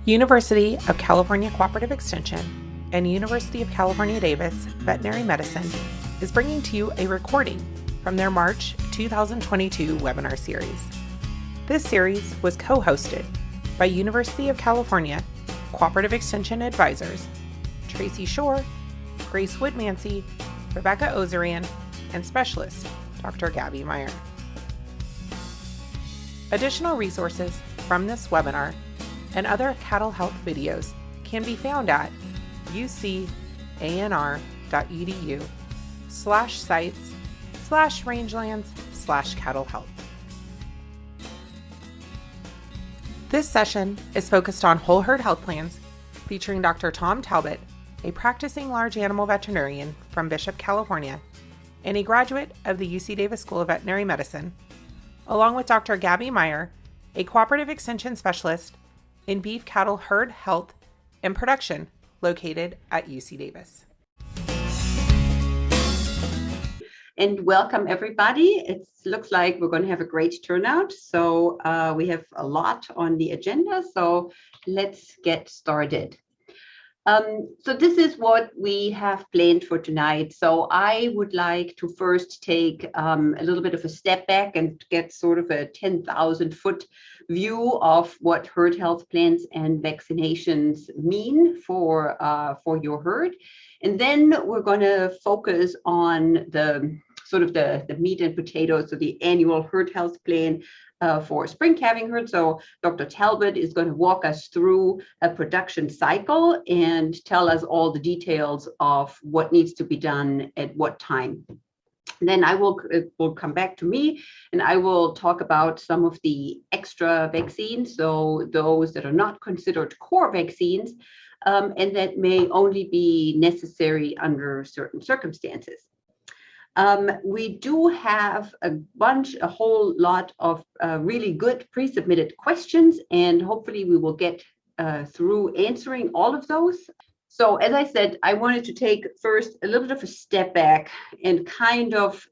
University of California Cooperative Extension and University of California Davis Veterinary Medicine is bringing to you a recording from their March 2022 webinar series. This series was co-hosted by University of California Cooperative Extension Advisors Tracy Schohr, Grace Woodmansee, Rebecca Ozeran, and specialist Dr. Gaby Maier. Additional resources from this webinar and other CattleHealth videos can be found at ucanr.edu/sites/rangelands/CattleHealth. This session is focused on whole herd health plans featuring Dr. Tom Talbot, a practicing large animal veterinarian from Bishop, California, and a graduate of the UC Davis School of Veterinary Medicine, along with Dr. Gaby Maier, a cooperative extension specialist in beef cattle herd health and production located at UC Davis. And welcome everybody. It looks like we're going to have a great turnout. So we have a lot on the agenda. So let's get started. So this is what we have planned for tonight. So I would like to first take a little bit of a step back and get sort of a 10,000-foot view of what herd health plans and vaccinations mean for your herd. And then we're going to focus on the sort of the meat and potatoes, so the annual herd health plan for spring calving herd. So Dr. Talbot is going to walk us through a production cycle and tell us all the details of what needs to be done at what time. And then it will come back to me and I will talk about some of the extra vaccines, so those that are not considered core vaccines and that may only be necessary under certain circumstances. We do have a whole lot of really good pre-submitted questions, and hopefully we will get through answering all of those. So as I said, I wanted to take first a little bit of a step back and kind of,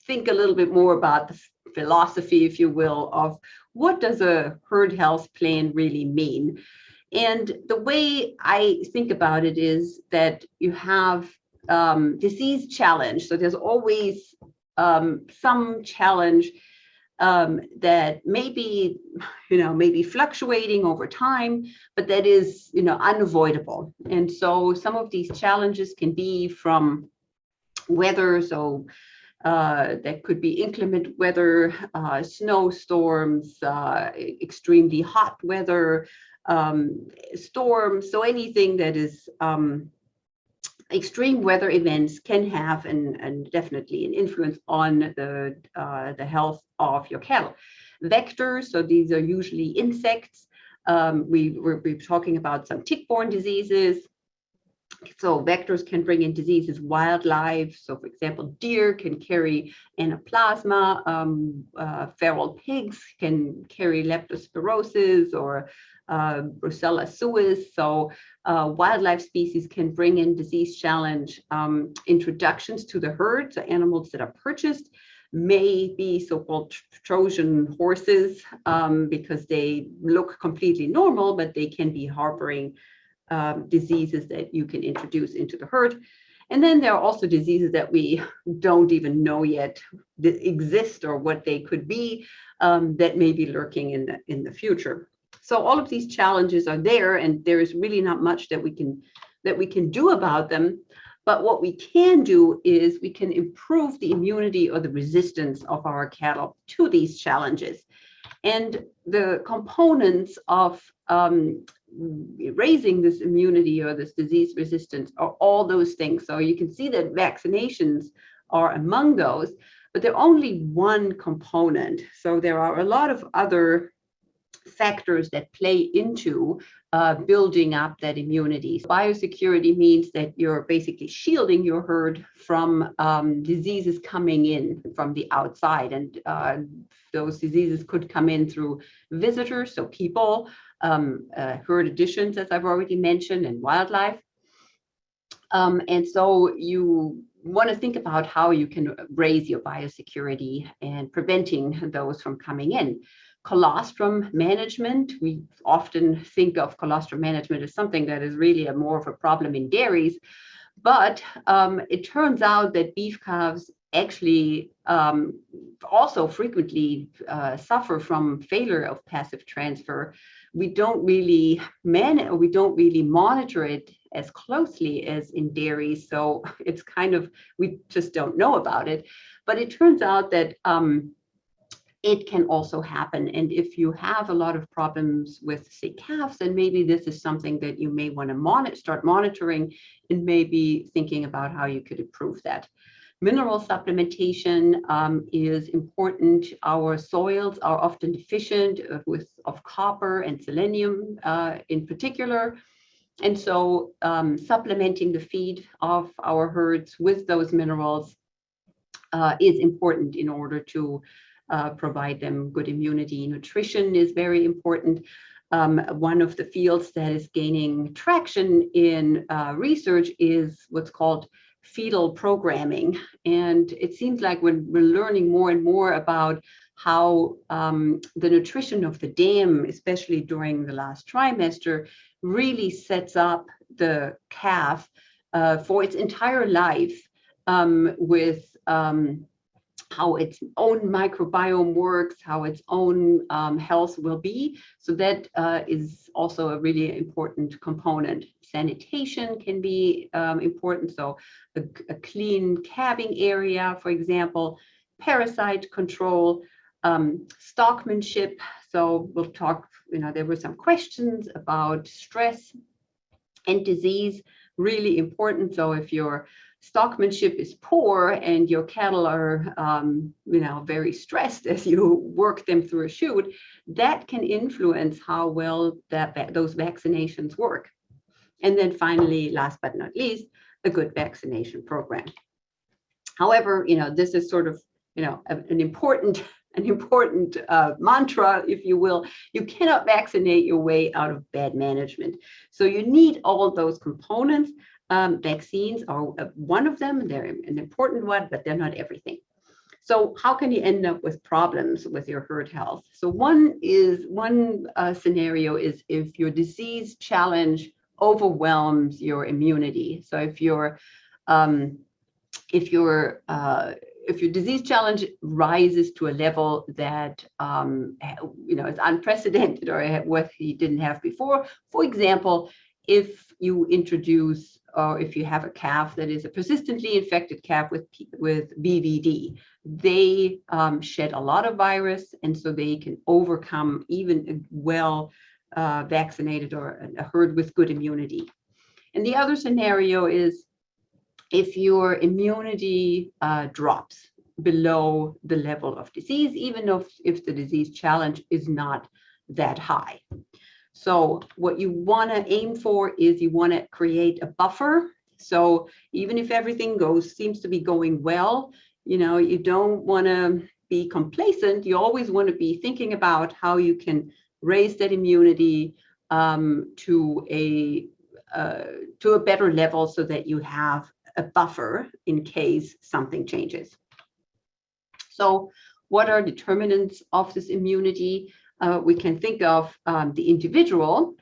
think a little bit more about the philosophy, if you will, of what does a herd health plan really mean? And the way I think about it is that you have disease challenge. So there's always some challenge that maybe fluctuating over time, but that is, unavoidable. And so some of these challenges can be from weather. So that could be inclement weather, snowstorms, extremely hot weather, storms. So anything that is extreme weather events can have and definitely an influence on the health of your cattle. Vectors, so these are usually insects. We're talking about some tick-borne diseases. So vectors can bring in diseases. Wildlife, so for example, deer can carry Anaplasma. Feral pigs can carry leptospirosis or Brucella suis. So wildlife species can bring in disease challenge. Introductions to the herd, so animals that are purchased may be so-called Trojan horses because they look completely normal, but they can be harboring diseases that you can introduce into the herd. And then there are also diseases that we don't even know yet that exist or what they could be that may be lurking in the future. So all of these challenges are there, and there is really not much that we can do about them. But what we can do is we can improve the immunity or the resistance of our cattle to these challenges. And the components of raising this immunity or this disease resistance are all those things. So you can see that vaccinations are among those, but they're only one component. So there are a lot of other factors that play into building up that immunity. Biosecurity means that you're basically shielding your herd from diseases coming in from the outside. And those diseases could come in through visitors, so people, herd additions, as I've already mentioned, and wildlife. And so you want to think about how you can raise your biosecurity and preventing those from coming in. Colostrum management. We often think of colostrum management as something that is really more of a problem in dairies, but it turns out that beef calves actually also frequently suffer from failure of passive transfer. We don't really monitor it as closely as in dairy, so it's kind of, we just don't know about it. But it turns out that it can also happen. And if you have a lot of problems with, say, calves, then maybe this is something that you may want to start monitoring and maybe thinking about how you could improve that. Mineral supplementation is important. Our soils are often deficient of copper and selenium in particular. And so supplementing the feed of our herds with those minerals is important in order to provide them good immunity. Nutrition is very important. One of the fields that is gaining traction in research is what's called fetal programming. And it seems like we're learning more and more about how the nutrition of the dam, especially during the last trimester, really sets up the calf for its entire life with how its own microbiome works, how its own health will be. So that is also a really important component. Sanitation can be important. So a clean calving area, for example, parasite control, stockmanship. So we'll talk, there were some questions about stress and disease, really important. So if your stockmanship is poor and your cattle are, very stressed as you work them through a chute, that can influence how well those vaccinations work. And then finally, last but not least, a good vaccination program. However, this is sort of, an important mantra, if you will. You cannot vaccinate your way out of bad management. So you need all those components. Vaccines are one of them. They're an important one, but they're not everything. So how can you end up with problems with your herd health? So one scenario is if your disease challenge overwhelms your immunity. So if your disease challenge rises to a level that is unprecedented or what you didn't have before. For example, if you introduce or if you have a calf that is a persistently infected calf with BVD, they shed a lot of virus, and so they can overcome even a well vaccinated or a herd with good immunity. And the other scenario is if your immunity drops below the level of disease, even if the disease challenge is not that high. So what you want to aim for is you want to create a buffer. So even if everything seems to be going well, you don't want to be complacent. You always want to be thinking about how you can raise that immunity to a better level so that you have a buffer in case something changes. So what are determinants of this immunity? We can think of the individual.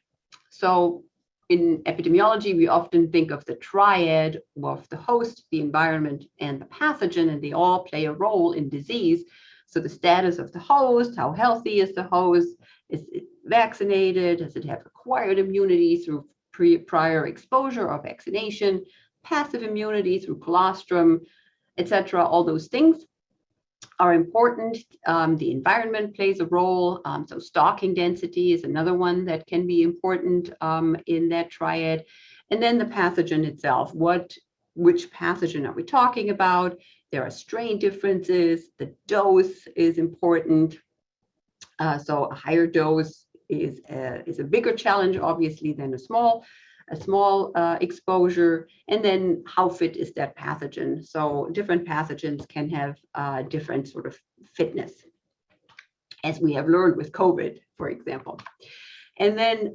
So in epidemiology, we often think of the triad of the host, the environment, and the pathogen, and they all play a role in disease. So the status of the host, how healthy is the host, is it vaccinated, does it have acquired immunity through prior exposure or vaccination, passive immunity through colostrum, etc. All those things are important. The environment plays a role. So stocking density is another one that can be important in that triad. And then the pathogen itself. Which pathogen are we talking about? There are strain differences. The dose is important. So a higher dose is a bigger challenge, obviously, than a small exposure. And then how fit is that pathogen? So different pathogens can have different sort of fitness, as we have learned with COVID, for example. And then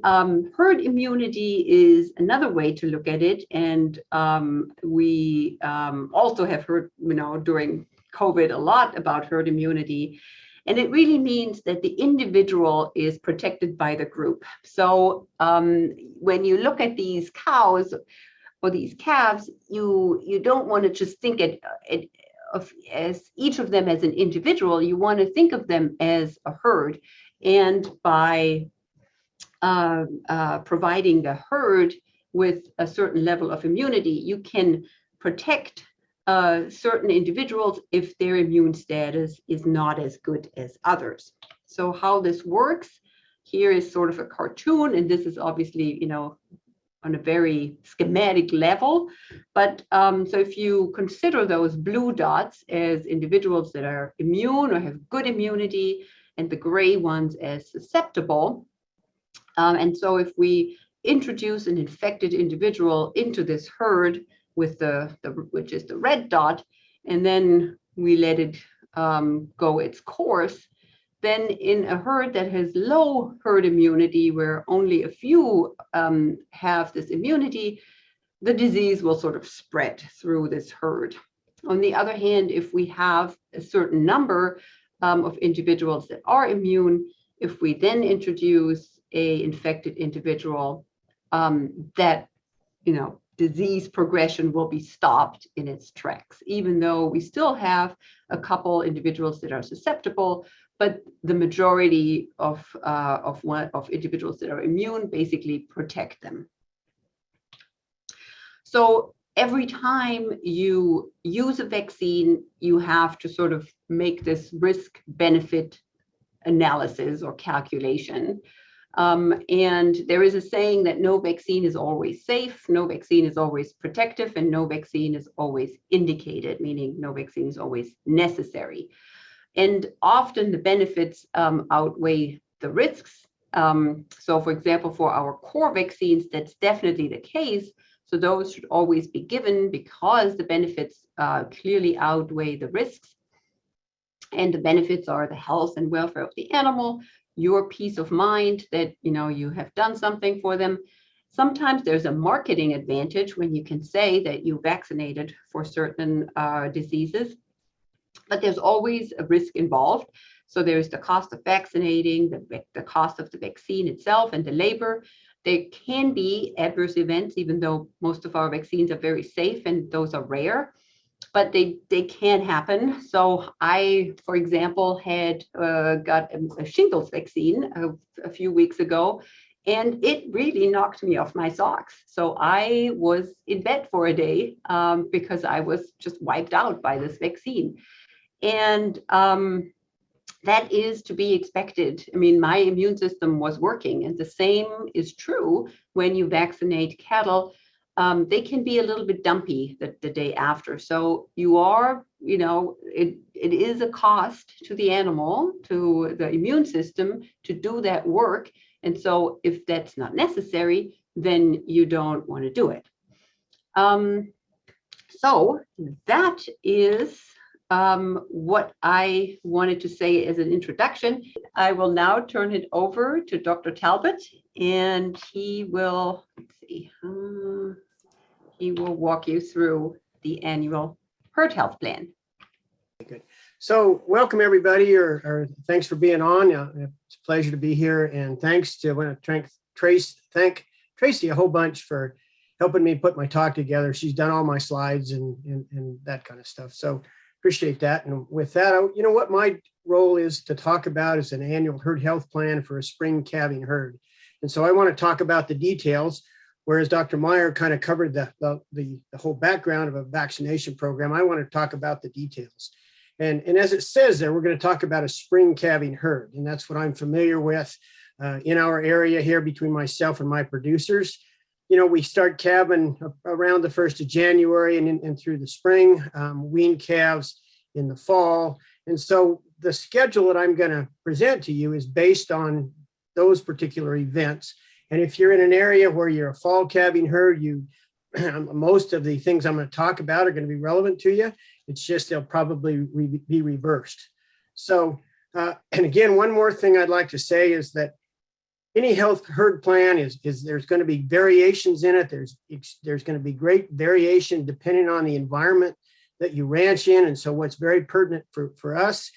herd immunity is another way to look at it. And we also have heard, during COVID a lot about herd immunity. And it really means that the individual is protected by the group. So when you look at these cows or these calves, you don't want to just think as each of them as an individual. You want to think of them as a herd. And by providing the herd with a certain level of immunity, you can protect certain individuals if their immune status is not as good as others. So how this works, here is sort of a cartoon, and this is obviously, on a very schematic level. But so if you consider those blue dots as individuals that are immune or have good immunity, and the gray ones as susceptible, and so if we introduce an infected individual into this herd with which is the red dot, and then we let it go its course, then in a herd that has low herd immunity, where only a few have this immunity, the disease will sort of spread through this herd. On the other hand, if we have a certain number of individuals that are immune, if we then introduce a infected individual, that disease progression will be stopped in its tracks, even though we still have a couple individuals that are susceptible, but the majority of individuals that are immune basically protect them. So every time you use a vaccine, you have to sort of make this risk-benefit analysis or calculation. And there is a saying that no vaccine is always safe, no vaccine is always protective, and no vaccine is always indicated, meaning no vaccine is always necessary. And often the benefits outweigh the risks. So for example, for our core vaccines, that's definitely the case. So those should always be given because the benefits clearly outweigh the risks. And the benefits are the health and welfare of the animal, your peace of mind that you have done something for them. Sometimes there's a marketing advantage when you can say that you vaccinated for certain diseases, but there's always a risk involved. So there's the cost of vaccinating, the cost of the vaccine itself, and the labor. There can be adverse events, even though most of our vaccines are very safe and those are rare, but they can happen. So I, for example, had got a shingles vaccine a few weeks ago, and it really knocked me off my socks. So I was in bed for a day because I was just wiped out by this vaccine. And that is to be expected. I mean, my immune system was working, and the same is true when you vaccinate cattle. They can be a little bit dumpy the day after. So you are, it is a cost to the animal, to the immune system to do that work. And so if that's not necessary, then you don't want to do it. So that is what I wanted to say as an introduction. I will now turn it over to Dr. Talbot, and he will, he will walk you through the annual herd health plan. Good. So welcome everybody, or thanks for being on. It's a pleasure to be here, and thanks to thank Tracy a whole bunch for helping me put my talk together. She's done all my slides and that kind of stuff. So appreciate that. And with that, what my role is to talk about is an annual herd health plan for a spring calving herd. And so I want to talk about the details, whereas Dr. Maier kind of covered the whole background of a vaccination program. I want to talk about the details. And as it says there, we're going to talk about a spring calving herd. And that's what I'm familiar with in our area here between myself and my producers. We start calving around the 1st of January and through the spring, wean calves in the fall. And so the schedule that I'm going to present to you is based on those particular events. And if you're in an area where you're a fall calving herd, most of the things I'm going to talk about are going to be relevant to you. It's just they'll probably be reversed. So, and again, one more thing I'd like to say is that any health herd plan is there's going to be variations in it. There's going to be great variation depending on the environment that you ranch in. And so what's very pertinent for us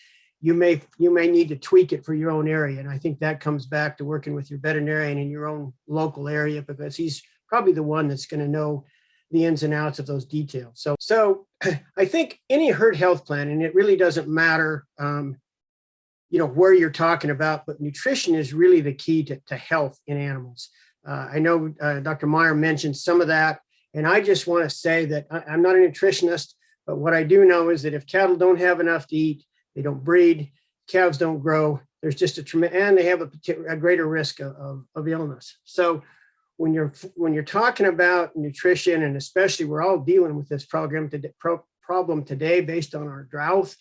you may need to tweak it for your own area. And I think that comes back to working with your veterinarian in your own local area, because he's probably the one that's going to know the ins and outs of those details. So I think any herd health plan, and it really doesn't matter, where you're talking about, but nutrition is really the key to health in animals. I know Dr. Maier mentioned some of that, and I just want to say that I'm not a nutritionist, but what I do know is that if cattle don't have enough to eat, they don't breed, calves don't grow, there's just and they have a greater risk of illness. So when you're talking about nutrition, and especially we're all dealing with this problem today based on our drought,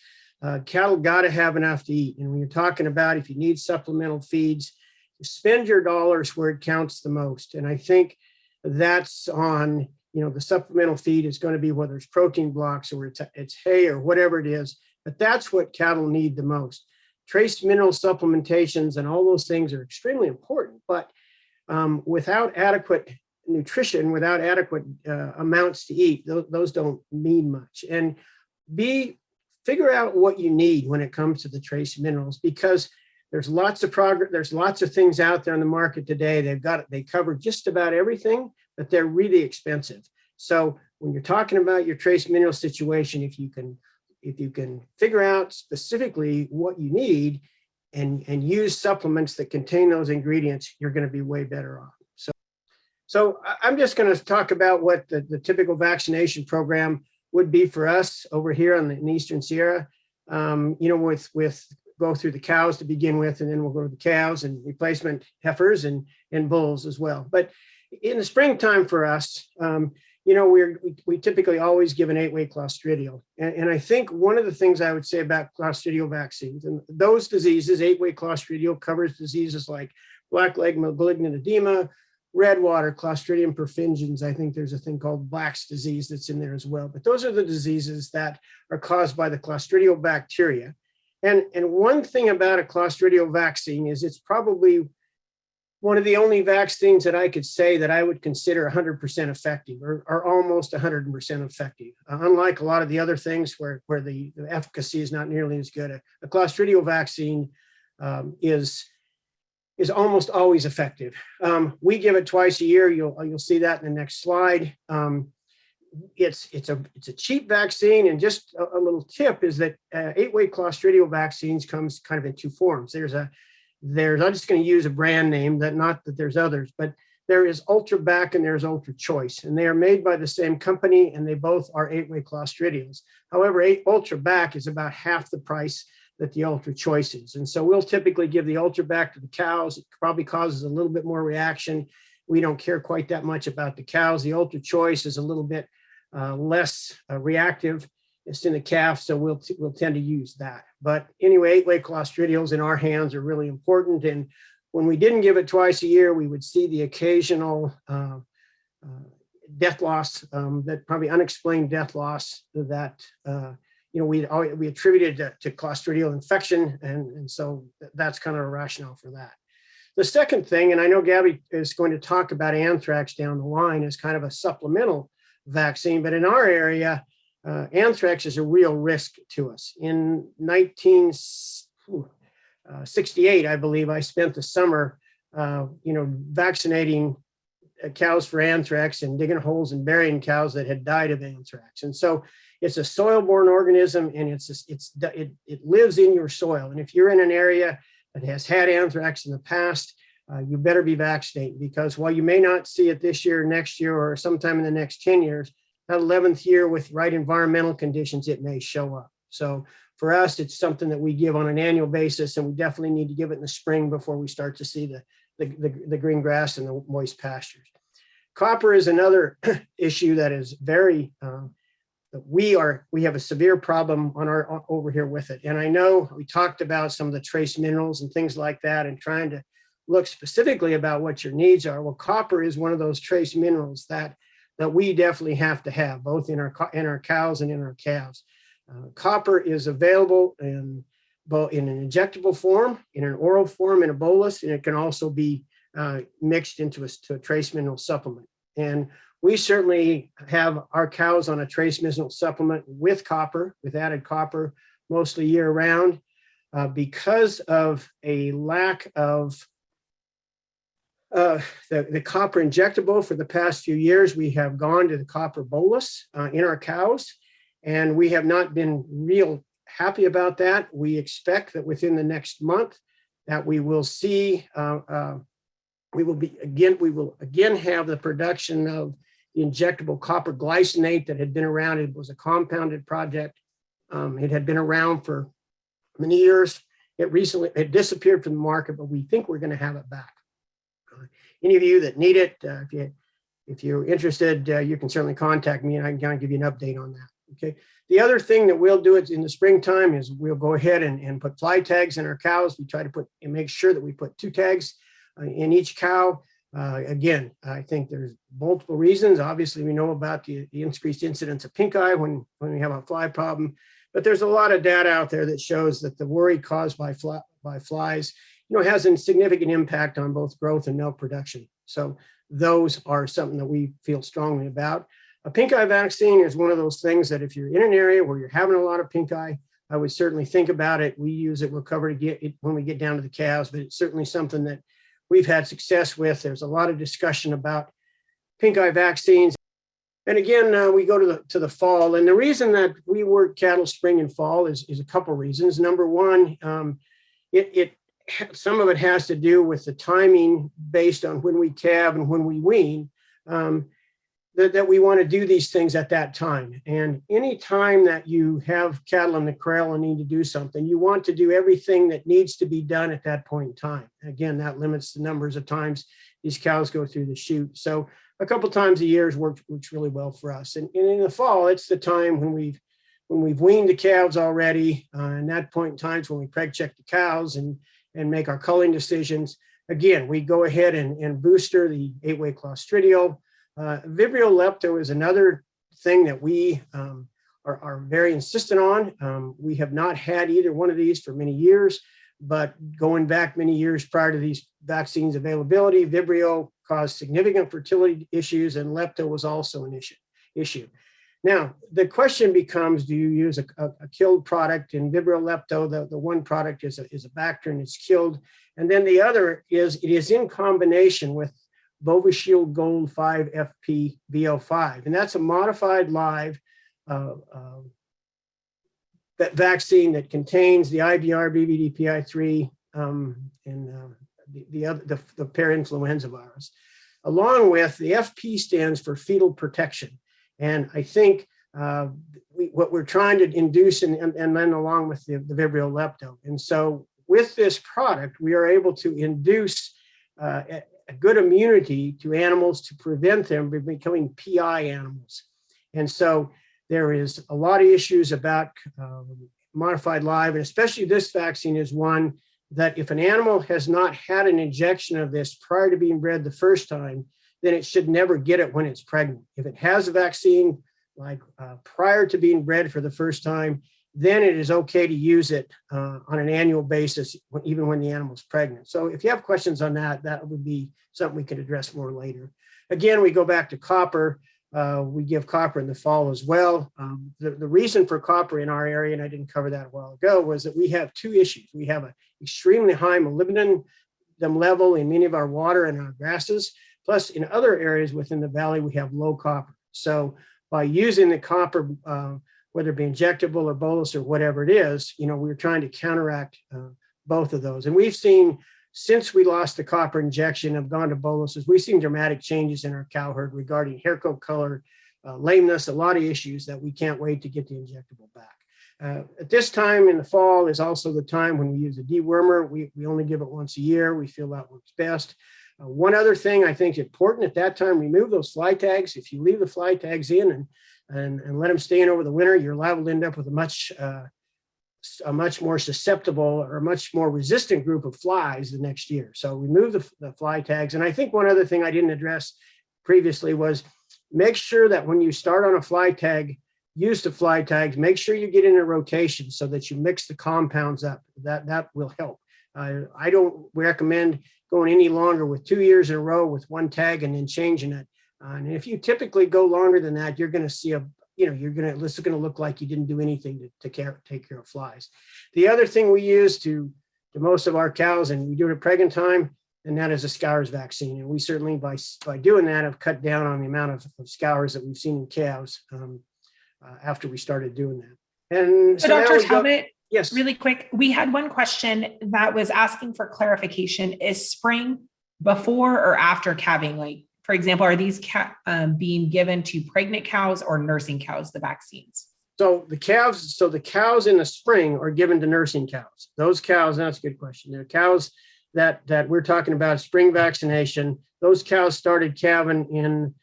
cattle got to have enough to eat. And when you're talking about if you need supplemental feeds, spend your dollars where it counts the most. And I think that's on, the supplemental feed is going to be whether it's protein blocks or it's hay or whatever it is, but that's what cattle need the most. Trace mineral supplementations and all those things are extremely important, but without adequate nutrition, without adequate amounts to eat, those don't mean much. And figure out what you need when it comes to the trace minerals, because there's lots of progress. There's lots of things out there in the market today. They cover just about everything, but they're really expensive. So when you're talking about your trace mineral situation, if you can figure out specifically what you need and use supplements that contain those ingredients, you're going to be way better off. So I'm just going to talk about what the typical vaccination program would be for us over here in the Eastern Sierra. With go through the cows to begin with, and then we'll go to the calves and replacement heifers and bulls as well. But in the springtime for us, we typically always give an 8-way Clostridial. And I think one of the things I would say about Clostridial vaccines, and those diseases, 8-way Clostridial covers diseases like blackleg malignant edema, red water, Clostridium perfringens. I think there's a thing called Black's disease that's in there as well. But those are the diseases that are caused by the Clostridial bacteria. And one thing about a Clostridial vaccine is it's probably one of the only vaccines that I could say that I would consider 100% effective or almost 100% effective. Unlike a lot of the other things where the efficacy is not nearly as good, a Clostridial vaccine is almost always effective. We give it twice a year. You'll see that in the next slide. It's a cheap vaccine, and just a little tip is that 8-way Clostridial vaccines comes kind of in two forms. I'm just going to use a brand name, not that there's others, but there is UltraBac and there's UltraChoice, and they are made by the same company, and they both are 8-way Clostridials. However, UltraBac is about half the price that the UltraChoice is. And so we'll typically give the UltraBac to the cows. It probably causes a little bit more reaction. We don't care quite that much about the cows. The UltraChoice is a little bit less reactive. It's in the calf, so we'll tend to use that. But anyway, 8-way Clostridials in our hands are really important. And when we didn't give it twice a year, we would see the occasional death loss, that probably unexplained death loss that we attributed to Clostridial infection, and so that's kind of a rationale for that. The second thing, and I know Gaby is going to talk about anthrax down the line as kind of a supplemental vaccine, but in our area, anthrax is a real risk to us. In 1968, I believe, I spent the summer, vaccinating cows for anthrax and digging holes and burying cows that had died of anthrax. And so it's a soil-borne organism, and it lives in your soil. And if you're in an area that has had anthrax in the past, you better be vaccinated, because while you may not see it this year, next year, or sometime in the next 10 years, that 11th year with right environmental conditions, it may show up. So for us, it's something that we give on an annual basis, and we definitely need to give it in the spring before we start to see the green grass and the moist pastures. Copper is another issue that is very, we have a severe problem over here with it. And I know we talked about some of the trace minerals and things like that, and trying to look specifically about what your needs are. Well, copper is one of those trace minerals that we definitely have to have, both in our cows and in our calves. Copper is available in an injectable form, in an oral form, in a bolus, and it can also be mixed into a trace mineral supplement. And we certainly have our cows on a trace mineral supplement with added copper, mostly year round. because of a lack of the copper injectable for the past few years, we have gone to the copper bolus in our cows, and we have not been real happy about that. We expect that within the next month that we will see, we will again have the production of the injectable copper glycinate that had been around. It was a compounded project. It had been around for many years. It disappeared from the market, but we think we're going to have it back. Any of you that need it, if you're interested, you can certainly contact me and I can kind of give you an update on that. Okay. The other thing that we'll do in the springtime is we'll go ahead and put fly tags in our cows. We try to put and make sure that we put 2 tags in each cow. Again, I think there's multiple reasons. Obviously, we know about the increased incidence of pink eye when we have a fly problem, but there's a lot of data out there that shows that the worry caused by flies, has a significant impact on both growth and milk production. So those are something that we feel strongly about. A pink eye vaccine is one of those things that if you're in an area where you're having a lot of pink eye, I would certainly think about it. We use it, we'll cover it when we get down to the calves, but it's certainly something that we've had success with. There's a lot of discussion about pink eye vaccines. And again, we go to the fall. And the reason that we work cattle spring and fall is a couple of reasons. Number one, some of it has to do with the timing based on when we calve and when we wean, that we want to do these things at that time. And any time that you have cattle in the corral and need to do something, you want to do everything that needs to be done at that point in time. Again, that limits the numbers of times these cows go through the chute. So a couple times a year works really well for us. And in the fall, it's the time when we've weaned the calves already. And that point in time is when we preg check the cows and make our culling decisions. Again, we go ahead and booster the 8-way Clostridial. Vibrio lepto is another thing that we are very insistent on. We have not had either one of these for many years, but going back many years prior to these vaccines availability, Vibrio caused significant fertility issues and lepto was also an issue. Now, the question becomes, do you use a killed product? In Vibrio lepto, the one product is a Bactrin, it's killed. And then the other is, it is in combination with Bovishield Gold 5 FP VO5. And that's a modified live vaccine that contains the IBR, BVD-PI3, and the parainfluenza virus, along with the FP stands for fetal protection. And I think what we're trying to induce and then along with the Vibrio lepto. And so with this product, we are able to induce a good immunity to animals to prevent them from becoming PI animals. And so there is a lot of issues about modified live, and especially this vaccine is one that if an animal has not had an injection of this prior to being bred the first time, then it should never get it when it's pregnant. If it has a vaccine like prior to being bred for the first time, then it is okay to use it on an annual basis, even when the animal's pregnant. So if you have questions on that, that would be something we could address more later. Again, we go back to copper. We give copper in the fall as well. The reason for copper in our area, and I didn't cover that a while ago, was that we have 2 issues. We have an extremely high molybdenum level in many of our water and our grasses. Plus, in other areas within the valley, we have low copper. So by using the copper, whether it be injectable or bolus or whatever it is, we're trying to counteract both of those. And we've seen, since we lost the copper injection, have gone to boluses, we've seen dramatic changes in our cow herd regarding hair coat color, lameness, a lot of issues that we can't wait to get the injectable back. At this time in the fall is also the time when we use a dewormer. We only give it once a year. We feel that works best. One other thing I think is important at that time, remove those fly tags. If you leave the fly tags in and let them stay in over the winter, you're liable to end up with a much more susceptible or a much more resistant group of flies the next year. So remove the fly tags. And I think one other thing I didn't address previously was make sure that when you start on a fly tag, use the fly tags, make sure you get in a rotation so that you mix the compounds up. That will help. I don't recommend going any longer with 2 years in a row with one tag and then changing it. And if you typically go longer than that, you're going to see a this is going to look like you didn't do anything to take care of flies. The other thing we use to most of our cows, and we do it at pregnant time, and that is a scours vaccine. And we certainly, by doing that, have cut down on the amount of scours that we've seen in calves after we started doing that. And so Dr. Talbot, yes, really quick, we had one question that was asking for clarification. Is spring before or after calving? Like, for example, are these being given to pregnant cows or nursing cows, the vaccines? So the cows in the spring are given to nursing cows. Those cows, that's a good question. They're cows that we're talking about spring vaccination. Those cows started calving in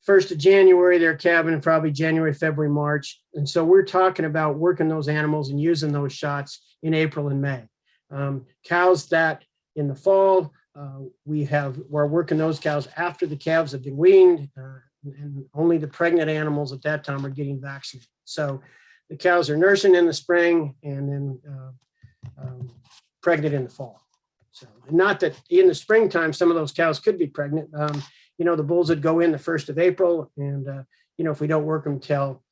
1st of January. They're calving probably January, February, March. And so we're talking about working those animals and using those shots in April and May. Cows that in the fall, we're working those cows after the calves have been weaned, and only the pregnant animals at that time are getting vaccinated. So the cows are nursing in the spring and then pregnant in the fall. So not that in the springtime, some of those cows could be pregnant. The bulls would go in the 1st of April, and if we don't work them till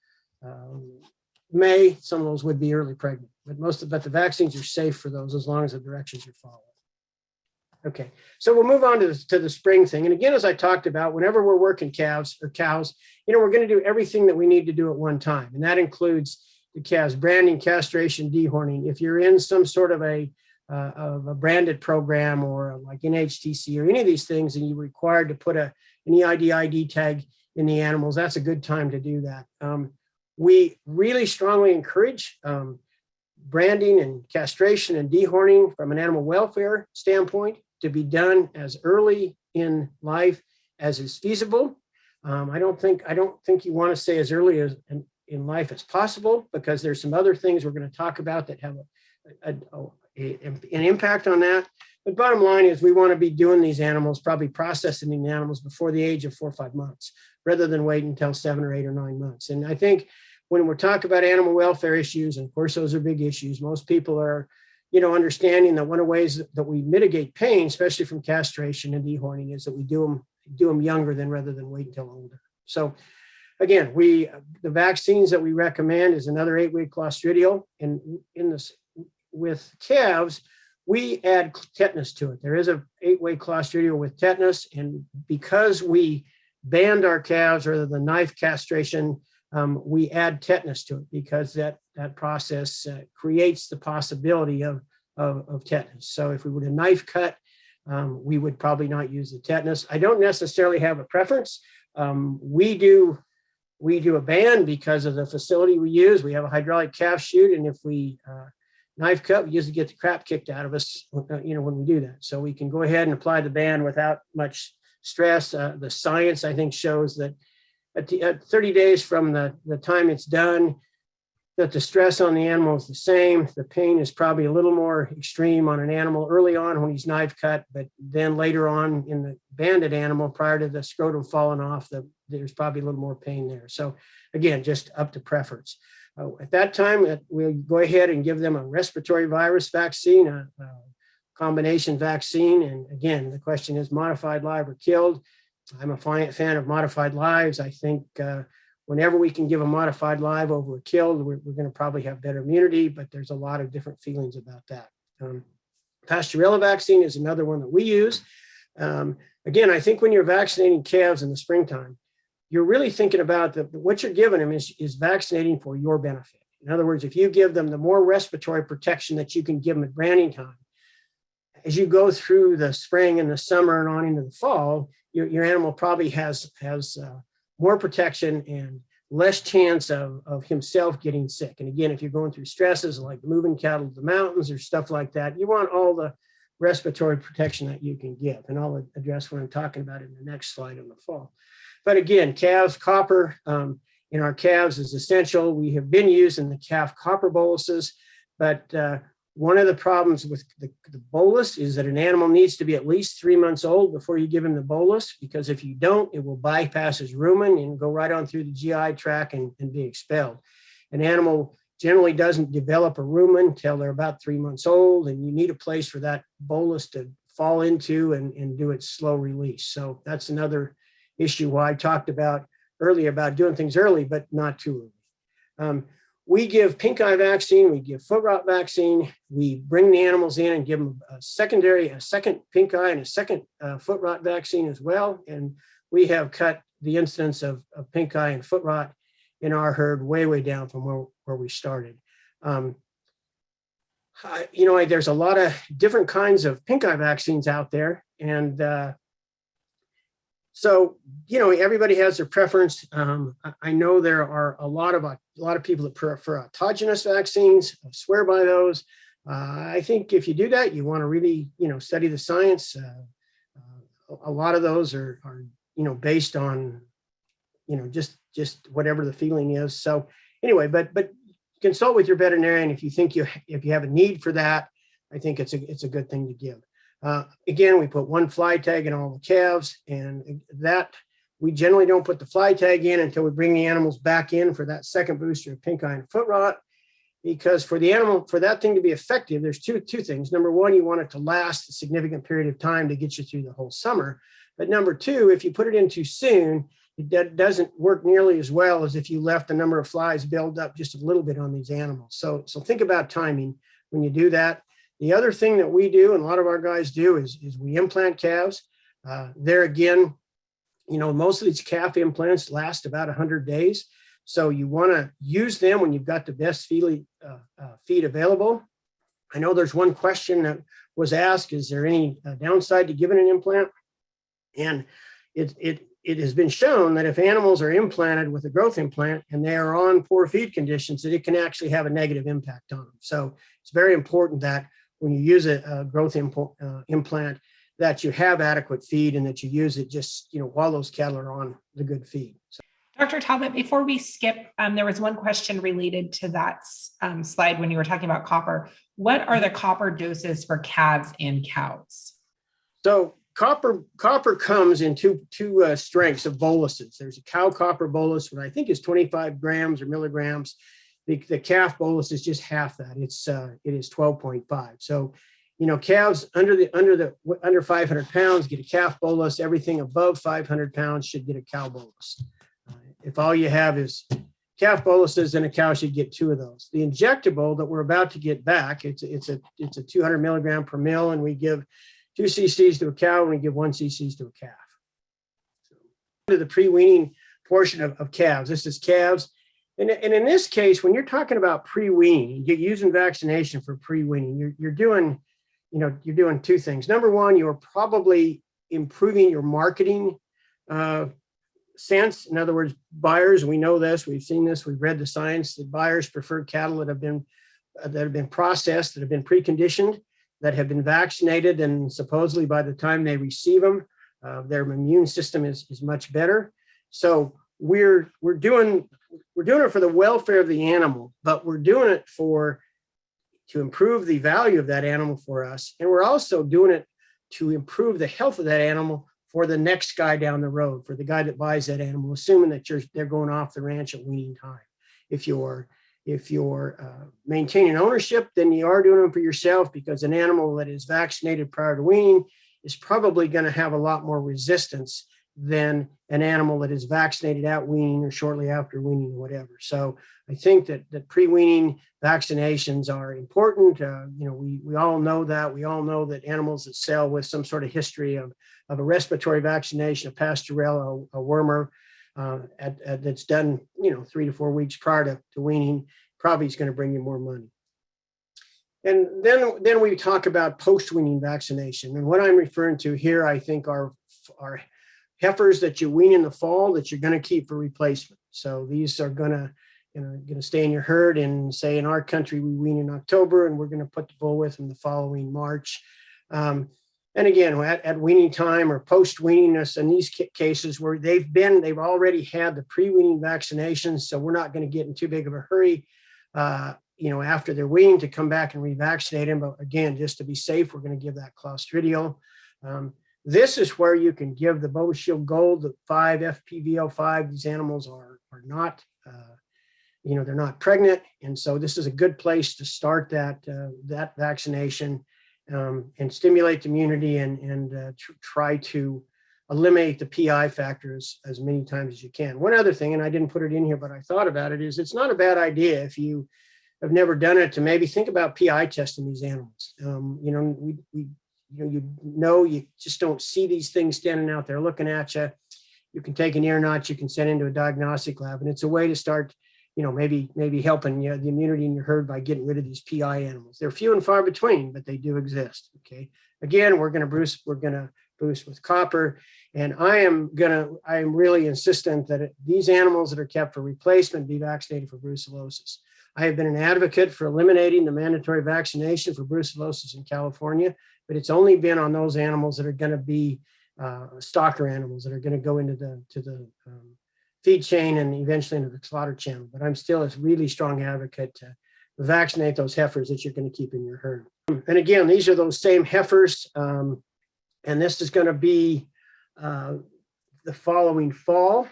May, some of those would be early pregnant. But the vaccines are safe for those as long as the directions are followed. Okay, so we'll move on to the spring thing. And again, as I talked about, whenever we're working cows, we're going to do everything that we need to do at one time. And that includes the calves branding, castration, dehorning. If you're in some sort of a branded program or like NHTC or any of these things, and you're required to put an EID tag in the animals, that's a good time to do that. We really strongly encourage branding and castration and dehorning from an animal welfare standpoint to be done as early in life as is feasible. I don't think you want to say as early as in life as possible, because there's some other things we're going to talk about that have an impact on that. But bottom line is we want to be doing these animals, probably processing the animals before the age of 4 or 5 months, rather than waiting until 7 or 8 or 9 months. And I think when we're talking about animal welfare issues, and of course those are big issues, most people are, understanding that one of the ways that we mitigate pain, especially from castration and dehorning, is that we do them younger rather than wait until older. So again, the vaccines that we recommend is another 8-week clostridial, and with calves, we add tetanus to it. There is a 8-way clostridial with tetanus, and because we banned our calves rather than knife castration, we add tetanus to it because that process creates the possibility of tetanus. So if we were to knife cut, we would probably not use the tetanus. I don't necessarily have a preference. We do a ban because of the facility we use. We have a hydraulic calf chute, and if we knife cut, we usually get the crap kicked out of us, when we do that. So we can go ahead and apply the ban without much stress. The science, I think, shows that at 30 days from the time it's done, that the stress on the animal is the same. The pain is probably a little more extreme on an animal early on when he's knife cut, but then later on in the banded animal, prior to the scrotum falling off, there's probably a little more pain there. So again, just up to preference. At that time, we'll go ahead and give them a respiratory virus vaccine, a combination vaccine. And again, the question is modified live or killed. I'm a fan of modified lives. I think whenever we can give a modified live over a killed, we're going to probably have better immunity, but there's a lot of different feelings about that. Pasteurella vaccine is another one that we use. Again, I think when you're vaccinating calves in the springtime, you're really thinking about what you're giving them is vaccinating for your benefit. In other words, if you give them the more respiratory protection that you can give them at branding time, as you go through the spring and the summer and on into the fall, your animal probably has more protection and less chance of himself getting sick. And again, if you're going through stresses like moving cattle to the mountains or stuff like that, you want all the respiratory protection that you can give. And I'll address what I'm talking about in the next slide in the fall. But again, calves, copper in our calves is essential. We have been using the calf copper boluses, but one of the problems with the bolus is that an animal needs to be at least 3 months old before you give him the bolus, because if you don't, it will bypass his rumen and go right on through the GI tract and be expelled. An animal generally doesn't develop a rumen until they're about 3 months old, and you need a place for that bolus to fall into and do its slow release. So that's another issue why I talked about early about doing things early, but not too early. We give pink eye vaccine, we give foot rot vaccine, we bring the animals in and give them a second pink eye and a second foot rot vaccine as well. And we have cut the incidence of pink eye and foot rot in our herd way down from where we started. There's a lot of different kinds of pink eye vaccines out there. And so, everybody has their preference. I know there are a lot of people that prefer autogenous vaccines. I swear by those. I think if you do that, you want to really, study the science. A lot of those are based on, just whatever the feeling is. So anyway, but consult with your veterinarian if you think if you have a need for that. I think it's a good thing to give. Again, we put one fly tag in all the calves, and that we generally don't put the fly tag in until we bring the animals back in for that second booster of pink eye and foot rot, because for the animal, for that thing to be effective, there's two things. Number one, you want it to last a significant period of time to get you through the whole summer. But number two, if you put it in too soon, it doesn't work nearly as well as if you left the number of flies build up just a little bit on these animals. So think about timing when you do that. The other thing that we do, and a lot of our guys do, is we implant calves. There again, most of these calf implants last about 100 days. So you want to use them when you've got the best feed available. I know there's one question that was asked, is there any downside to giving an implant? And it has been shown that if animals are implanted with a growth implant and they are on poor feed conditions, that it can actually have a negative impact on them. So it's very important that when you use a growth implant, that you have adequate feed and that you use it just, while those cattle are on the good feed. So. Dr. Talbot, before we skip, there was one question related to that slide when you were talking about copper. What are the copper doses for calves and cows? So copper comes in two strengths of boluses. There's a cow copper bolus, which I think is 25 grams or milligrams. The calf bolus is just half that. It is 12.5. So, calves under 500 pounds get a calf bolus. Everything above 500 pounds should get a cow bolus. If all you have is calf boluses, then a cow should get two of those. The injectable that we're about to get back, it's a 200 milligram per mil, and we give 2 cc's to a cow and we give 1 cc's to a calf. So, to the pre-weaning portion of calves. This is calves. And in this case, when you're talking about pre-weaning, you're using vaccination for pre-weaning, you're doing two things. Number one, you're probably improving your marketing sense. In other words, buyers, we know this, we've seen this, we've read the science, that buyers prefer cattle that have been processed, that have been preconditioned, that have been vaccinated, and supposedly by the time they receive them, their immune system is much better. So we're doing it for the welfare of the animal, but we're doing it to improve the value of that animal for us. And we're also doing it to improve the health of that animal for the next guy down the road, for the guy that buys that animal, assuming that they're going off the ranch at weaning time. If you're maintaining ownership, then you are doing them for yourself, because an animal that is vaccinated prior to weaning is probably going to have a lot more resistance than an animal that is vaccinated at weaning or shortly after weaning or whatever. So I think that pre-weaning vaccinations are important. We all know that. We all know that animals that sell with some sort of history of a respiratory vaccination, a pastorella, a wormer, that's done 3 to 4 weeks prior to weaning, probably is going to bring you more money. And then we talk about post-weaning vaccination. And what I'm referring to here, I think, are heifers that you wean in the fall that you're going to keep for replacement. So these are going to stay in your herd, and say in our country we wean in October, and we're going to put the bull with them the following March. And again, at weaning time or post-weaningness, in these cases where they've already had the pre-weaning vaccinations, so we're not going to get in too big of a hurry, after they're weaned to come back and revaccinate them. But again, just to be safe, we're going to give that clostridial. This is where you can give the Bovishield Gold, the 5 FPV05. These animals are not, they're not pregnant, and so this is a good place to start that vaccination and stimulate the immunity and try to eliminate the PI factors as many times as you can. One other thing, and I didn't put it in here, but I thought about it, is it's not a bad idea if you have never done it to maybe think about PI testing these animals. You just don't see these things standing out there looking at you. You can take an ear notch, you can send into a diagnostic lab, and it's a way to start, maybe helping the immunity in your herd by getting rid of these PI animals. They're few and far between, but they do exist. Okay. Again, we're going to boost with copper, and I am really insistent that these animals that are kept for replacement be vaccinated for brucellosis. I have been an advocate for eliminating the mandatory vaccination for brucellosis in California, but it's only been on those animals that are going to be stocker animals that are going to go into the feed chain and eventually into the slaughter channel. But I'm still a really strong advocate to vaccinate those heifers that you're going to keep in your herd. And again, these are those same heifers, and this is going to be the following fall.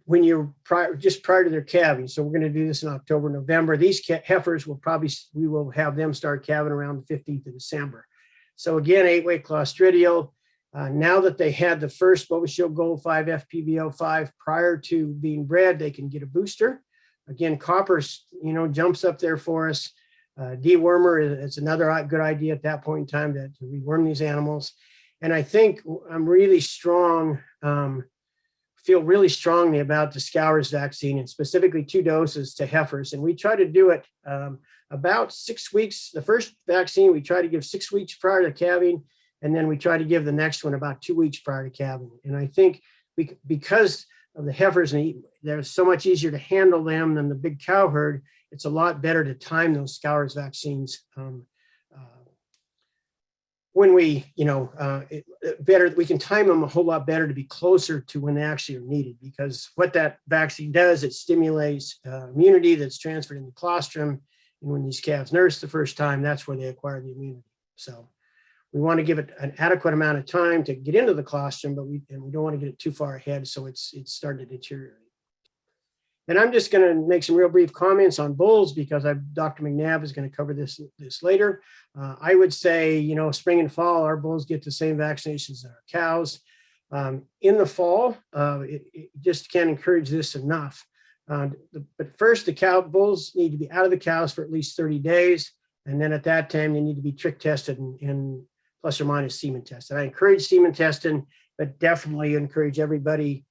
When you're just prior to their calving. So we're going to do this in October, November. These heifers we will have them start calving around the 15th of December. So again, 8-way Clostridial. Now that they had the first Boveshield Gold 5 FPV05 prior to being bred, they can get a booster. Again, copper, jumps up there for us. Dewormer is another good idea at that point in time to reworm these animals. And I think I'm really strong, feel really strongly about the scours vaccine, and specifically 2 doses to heifers. And we try to do it about 6 weeks. The first vaccine, we try to give 6 weeks prior to calving, and then we try to give the next one about 2 weeks prior to calving. And I think because of the heifers, and they're so much easier to handle them than the big cow herd, it's a lot better to time those scours vaccines when we can time them a whole lot better to be closer to when they actually are needed, because what that vaccine does, it stimulates immunity that's transferred in the colostrum. And when these calves nurse the first time, that's where they acquire the immunity. So we want to give it an adequate amount of time to get into the colostrum, but we don't want to get it too far ahead, so it's starting to deteriorate. And I'm just going to make some real brief comments on bulls because Dr. McNabb is going to cover this later. I would say, spring and fall, our bulls get the same vaccinations as our cows. In the fall, it just can't encourage this enough. But first, the bulls need to be out of the cows for at least 30 days. And then at that time, they need to be trick tested and plus or minus semen tested. I encourage semen testing, but definitely encourage everybody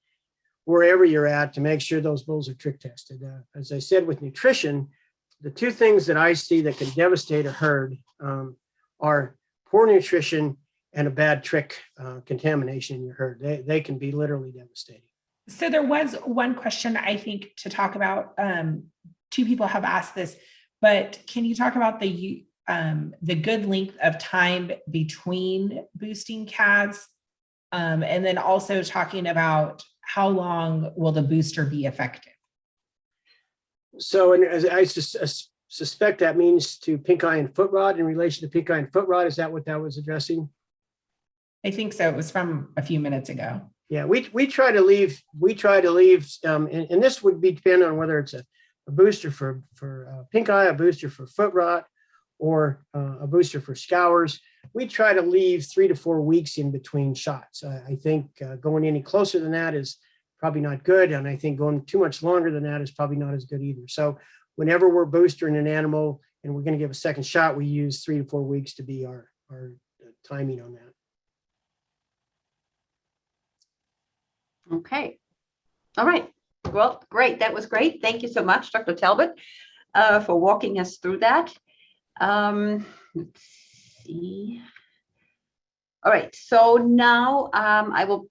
wherever you're at to make sure those bulls are trick tested. As I said, with nutrition, the 2 things that I see that can devastate a herd are poor nutrition and a bad trick contamination in your herd. They can be literally devastating. So there was one question I think to talk about. 2 people have asked this, but can you talk about the good length of time between boosting calves, and then also talking about how long will the booster be effective? So, and as I suspect that means to pink eye and foot rot. In relation to pink eye and foot rot, is that what that was addressing? I think so. It was from a few minutes ago. Yeah, we try to leave, and this would depend on whether it's a booster for pink eye, a booster for foot rot, or a booster for scours. We try to leave 3 to 4 weeks in between shots. I think going any closer than that is probably not good. And I think going too much longer than that is probably not as good either. So whenever we're boostering an animal and we're going to give a second shot, we use 3 to 4 weeks to be our timing on that. Okay. All right. Well, great. That was great. Thank you so much, Dr. Talbot, for walking us through that. Let's see. All right, so now I will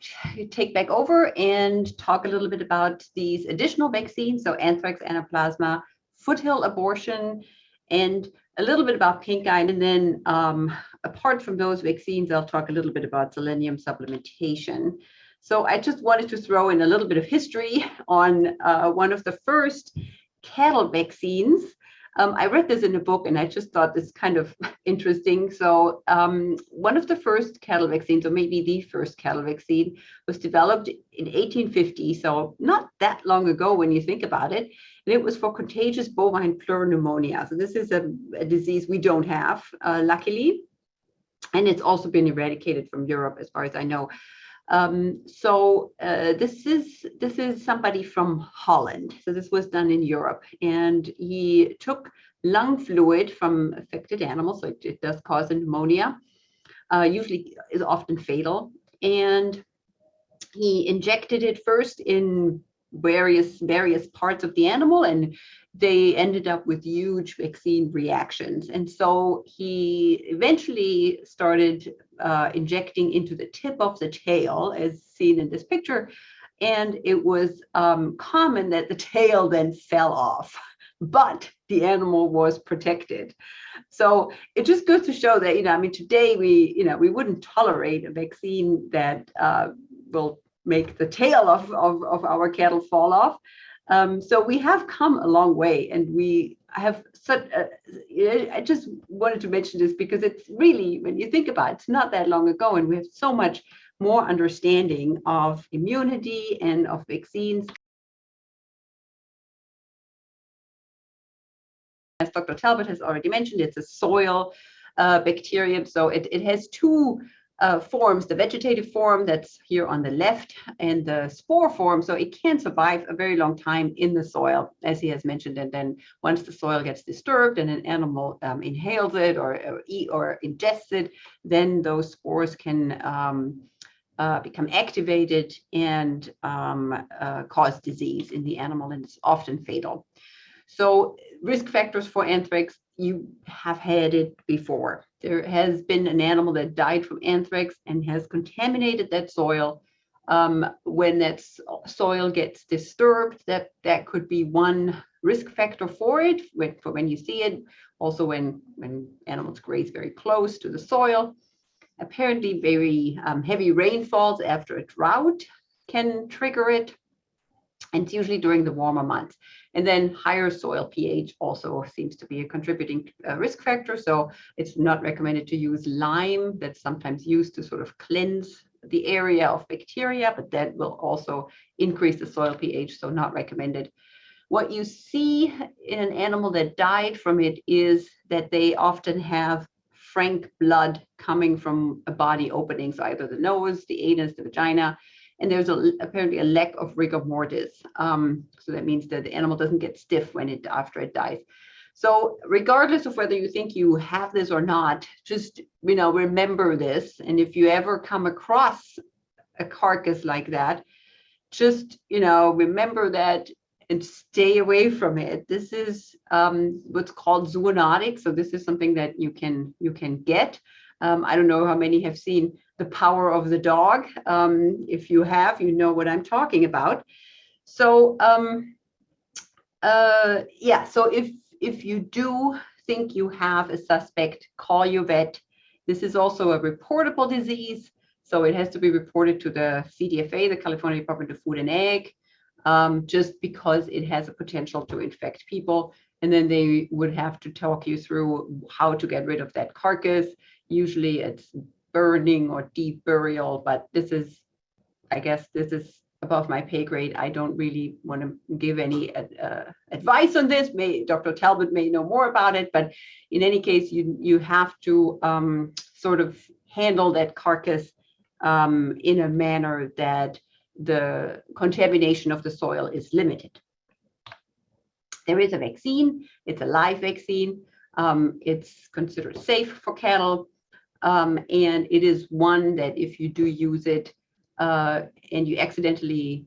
take back over and talk a little bit about these additional vaccines. So anthrax, anaplasma, foothill abortion, and a little bit about pink eye. And then apart from those vaccines, I'll talk a little bit about selenium supplementation. So I just wanted to throw in a little bit of history on one of the first cattle vaccines. I read this in a book and I just thought this kind of interesting. So one of the first cattle vaccines, or maybe the first cattle vaccine, was developed in 1850. So not that long ago when you think about it. And it was for contagious bovine pleural pneumonia. So this is a disease we don't have, luckily. And it's also been eradicated from Europe, as far as I know. This is somebody from Holland. So this was done in Europe, and he took lung fluid from affected animals, so it does cause a pneumonia, usually is often fatal, and he injected it first in various parts of the animal, and they ended up with huge vaccine reactions. And so he eventually started injecting into the tip of the tail, as seen in this picture. And it was common that the tail then fell off, but the animal was protected. So it just goes to show that, I mean, today we wouldn't tolerate a vaccine that will make the tail of our cattle fall off. So we have come a long way, and we have such I just wanted to mention this because it's really, when you think about it, it's not that long ago, and we have so much more understanding of immunity and of vaccines. As Dr. Talbot has already mentioned, it's a soil bacterium. So it has two forms, the vegetative form that's here on the left, and the spore form. So it can survive a very long time in the soil, as he has mentioned. And then once the soil gets disturbed and an animal inhales it or ingests it, then those spores can become activated and cause disease in the animal, and it's often fatal. So risk factors for anthrax, you have had it before. There has been an animal that died from anthrax and has contaminated that soil. When that soil gets disturbed, that could be one risk factor for it, for when you see it. Also when animals graze very close to the soil. Apparently very heavy rainfalls after a drought can trigger it. And it's usually during the warmer months. And then higher soil pH also seems to be a contributing risk factor. So it's not recommended to use lime. That's sometimes used to sort of cleanse the area of bacteria, but that will also increase the soil pH, so not recommended. What you see in an animal that died from it is that they often have frank blood coming from a body opening, so either the nose, the anus, the vagina. And there's apparently a lack of rigor mortis. So that means that the animal doesn't get stiff after it dies. So regardless of whether you think you have this or not, just remember this. And if you ever come across a carcass like that, just remember that and stay away from it. This is what's called zoonotic. So this is something that you can get. I don't know how many have seen The Power of the Dog. If you have, you know what I'm talking about. So so if you do think you have a suspect, call your vet. This is also a reportable disease, so it has to be reported to the CDFA, the California Department of Food and Ag, just because it has a potential to infect people. And then they would have to talk you through how to get rid of that carcass. Usually it's burning or deep burial, but I guess this is above my pay grade. I don't really want to give any advice on this. Dr. Talbot may know more about it, but in any case, you have to sort of handle that carcass in a manner that the contamination of the soil is limited. There is a vaccine. It's a live vaccine. It's considered safe for cattle. And it is one that if you do use it and you accidentally,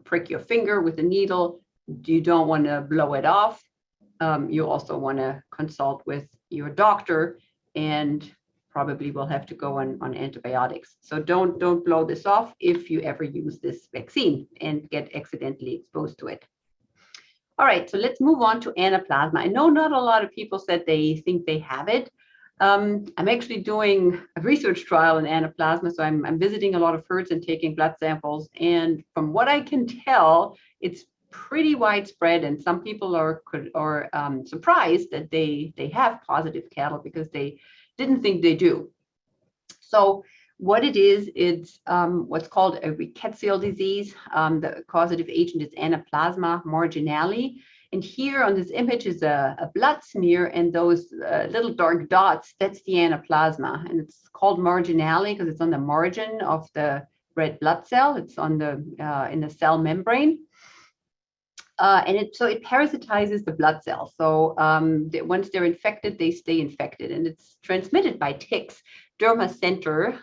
prick your finger with a needle, you don't want to blow it off. You also want to consult with your doctor and probably will have to go on antibiotics. So don't blow this off if you ever use this vaccine and get accidentally exposed to it. All right, so let's move on to Anaplasma. I know not a lot of people said they think they have it. I'm actually doing a research trial in Anaplasma, so I'm visiting a lot of herds and taking blood samples. And from what I can tell, it's pretty widespread, and some people are surprised that they have positive cattle because they didn't think they do. So what it is, it's what's called a rickettsial disease. The causative agent is Anaplasma marginale. And here on this image is a blood smear, and those little dark dots, that's the anaplasma. And it's called marginally because it's on the margin of the red blood cell. It's on the in the cell membrane. And it parasitizes the blood cells. So once they're infected, they stay infected, and it's transmitted by ticks. Derma center,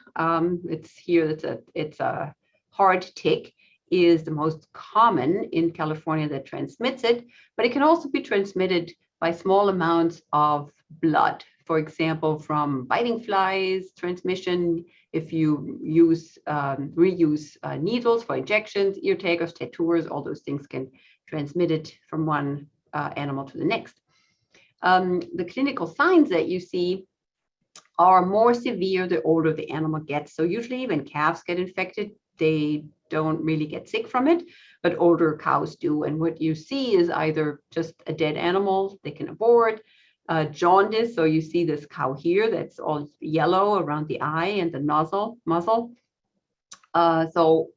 it's here. It's a hard tick, is the most common in California that transmits it, but it can also be transmitted by small amounts of blood. For example, from biting flies transmission, if you reuse needles for injections, ear taggers, tattooers, all those things can transmit it from one animal to the next. The clinical signs that you see are more severe the older the animal gets. So usually when calves get infected, they don't really get sick from it, but older cows do. And what you see is either just a dead animal, they can abort, jaundice. So you see this cow here that's all yellow around the eye and the muzzle. So,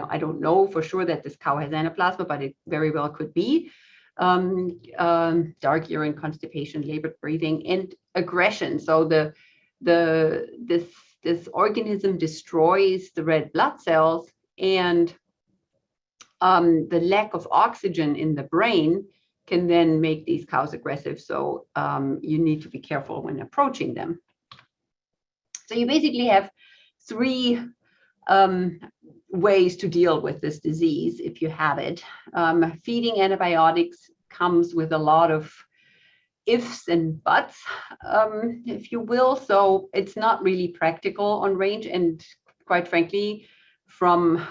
I don't know for sure that this cow has anaplasma, but it very well could be. Dark urine, constipation, labored breathing, and aggression. So this organism destroys the red blood cells, and the lack of oxygen in the brain can then make these cows aggressive. So you need to be careful when approaching them. So you basically have three ways to deal with this disease if you have it. Feeding antibiotics comes with a lot of ifs and buts, if you will. So it's not really practical on range. And quite frankly, from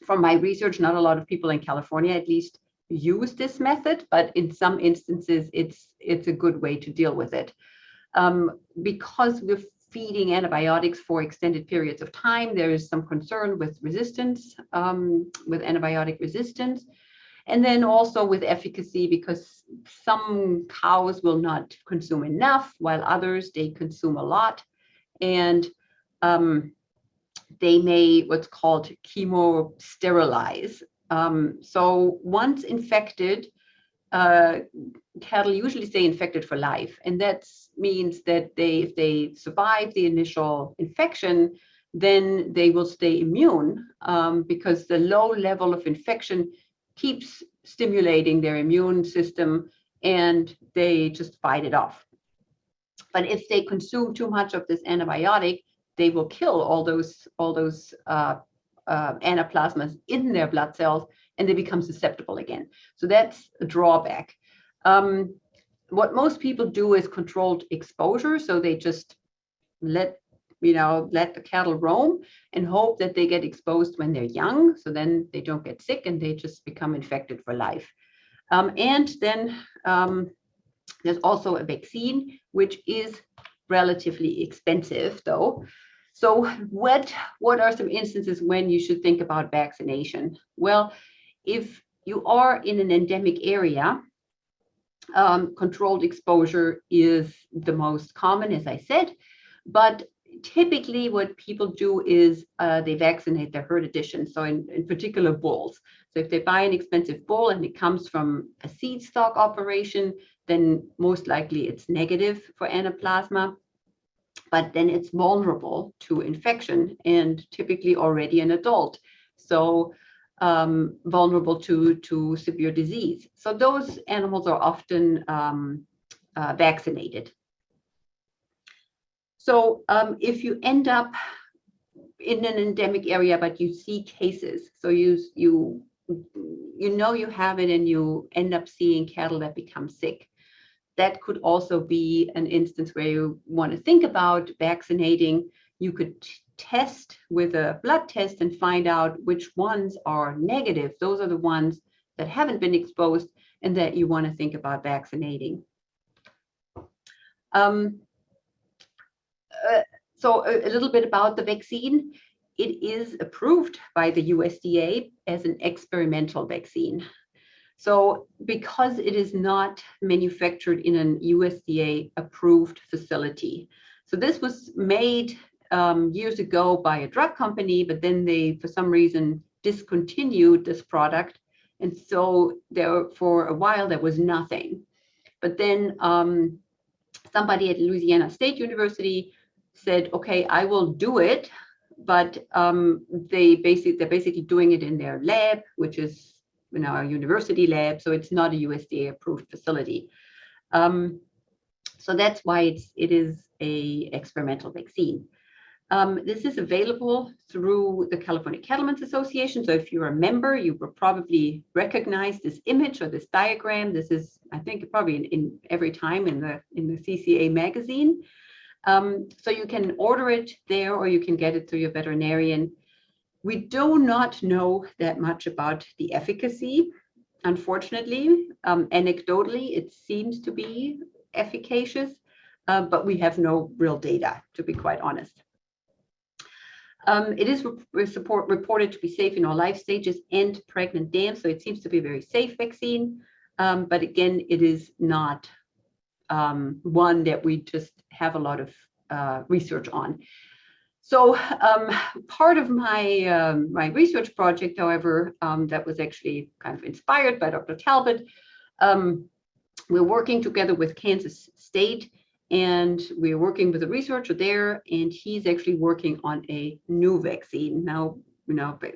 my research, not a lot of people in California, at least, use this method. But in some instances, it's a good way to deal with it. Because we're feeding antibiotics for extended periods of time, there is some concern with resistance, with antibiotic resistance. And then also with efficacy, because some cows will not consume enough, while others, they consume a lot. And they may what's called chemosterilize. So once infected, cattle usually stay infected for life. And that means that if they survive the initial infection, then they will stay immune, because the low level of infection keeps stimulating their immune system, and they just fight it off. But if they consume too much of this antibiotic, they will kill all those anaplasmas in their blood cells, and they become susceptible again. So that's a drawback. What most people do is controlled exposure. So they just let the cattle roam and hope that they get exposed when they're young. So then they don't get sick and they just become infected for life. And then there's also a vaccine, which is relatively expensive though. So what are some instances when you should think about vaccination? Well, if you are in an endemic area, controlled exposure is the most common, as I said, but typically what people do is they vaccinate their herd addition. So in particular bulls. So if they buy an expensive bull and it comes from a seed stock operation, then most likely it's negative for anaplasma, but then it's vulnerable to infection and typically already an adult. So vulnerable to severe disease. So those animals are often vaccinated. So if you end up in an endemic area, but you see cases, so you know you have it and you end up seeing cattle that become sick, that could also be an instance where you want to think about vaccinating. You could test with a blood test and find out which ones are negative. Those are the ones that haven't been exposed and that you want to think about vaccinating. So a little bit about the vaccine. It is approved by the USDA as an experimental vaccine. So because it is not manufactured in an USDA approved facility. So this was made years ago by a drug company, but then they, for some reason, discontinued this product And so there, for a while, there was nothing. But then somebody at Louisiana State University said, okay, I will do it. But they're basically doing it in their lab, which is a university lab. So it's not a USDA approved facility. So that's why it is a experimental vaccine. This is available through the California Cattlemen's Association. So if you're a member, you will probably recognize this image or this diagram. This is, I think, probably in every time in the CCA magazine. So you can order it there, or you can get it through your veterinarian. We do not know that much about the efficacy, unfortunately. Anecdotally, it seems to be efficacious, but we have no real data, to be quite honest. It is reported to be safe in all life stages and pregnant dams, so it seems to be a very safe vaccine. But again, it is not one that we just have a lot of research on. So part of my my research project, however, that was actually kind of inspired by Dr. Talbot. We're working together with Kansas State, and we're working with a researcher there, and he's actually working on a new vaccine. Now,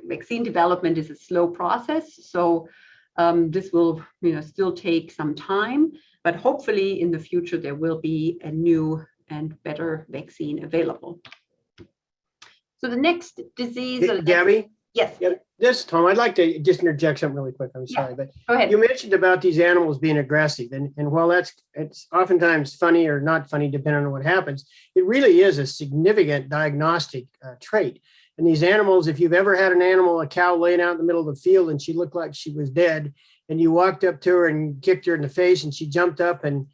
vaccine development is a slow process, so this will, still take some time, but hopefully in the future there will be a new and better vaccine available. So the next disease. Gaby? Yes. Yeah, this is Tom. I'd like to just interject something really quick. I'm sorry, but go ahead. You mentioned about these animals being aggressive, and while it's oftentimes funny or not funny, depending on what happens, it really is a significant diagnostic trait. And these animals, if you've ever had an animal, a cow laying out in the middle of the field and she looked like she was dead, and you walked up to her and kicked her in the face, and she jumped up and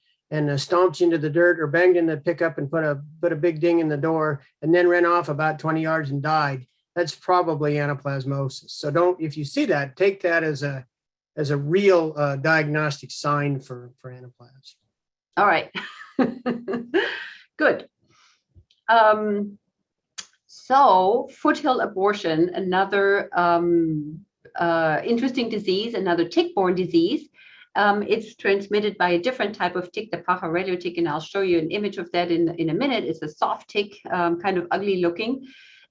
stomped you into the dirt or banged in the pickup and put a big ding in the door, and then ran off about 20 yards and died, that's probably anaplasmosis. So if you see that, take that as a real diagnostic sign for anaplasma. All right. Good. So Foothill Abortion, another interesting disease, another tick-borne disease. It's transmitted by a different type of tick, the pajarillo tick, and I'll show you an image of that in a minute. It's a soft tick, kind of ugly looking.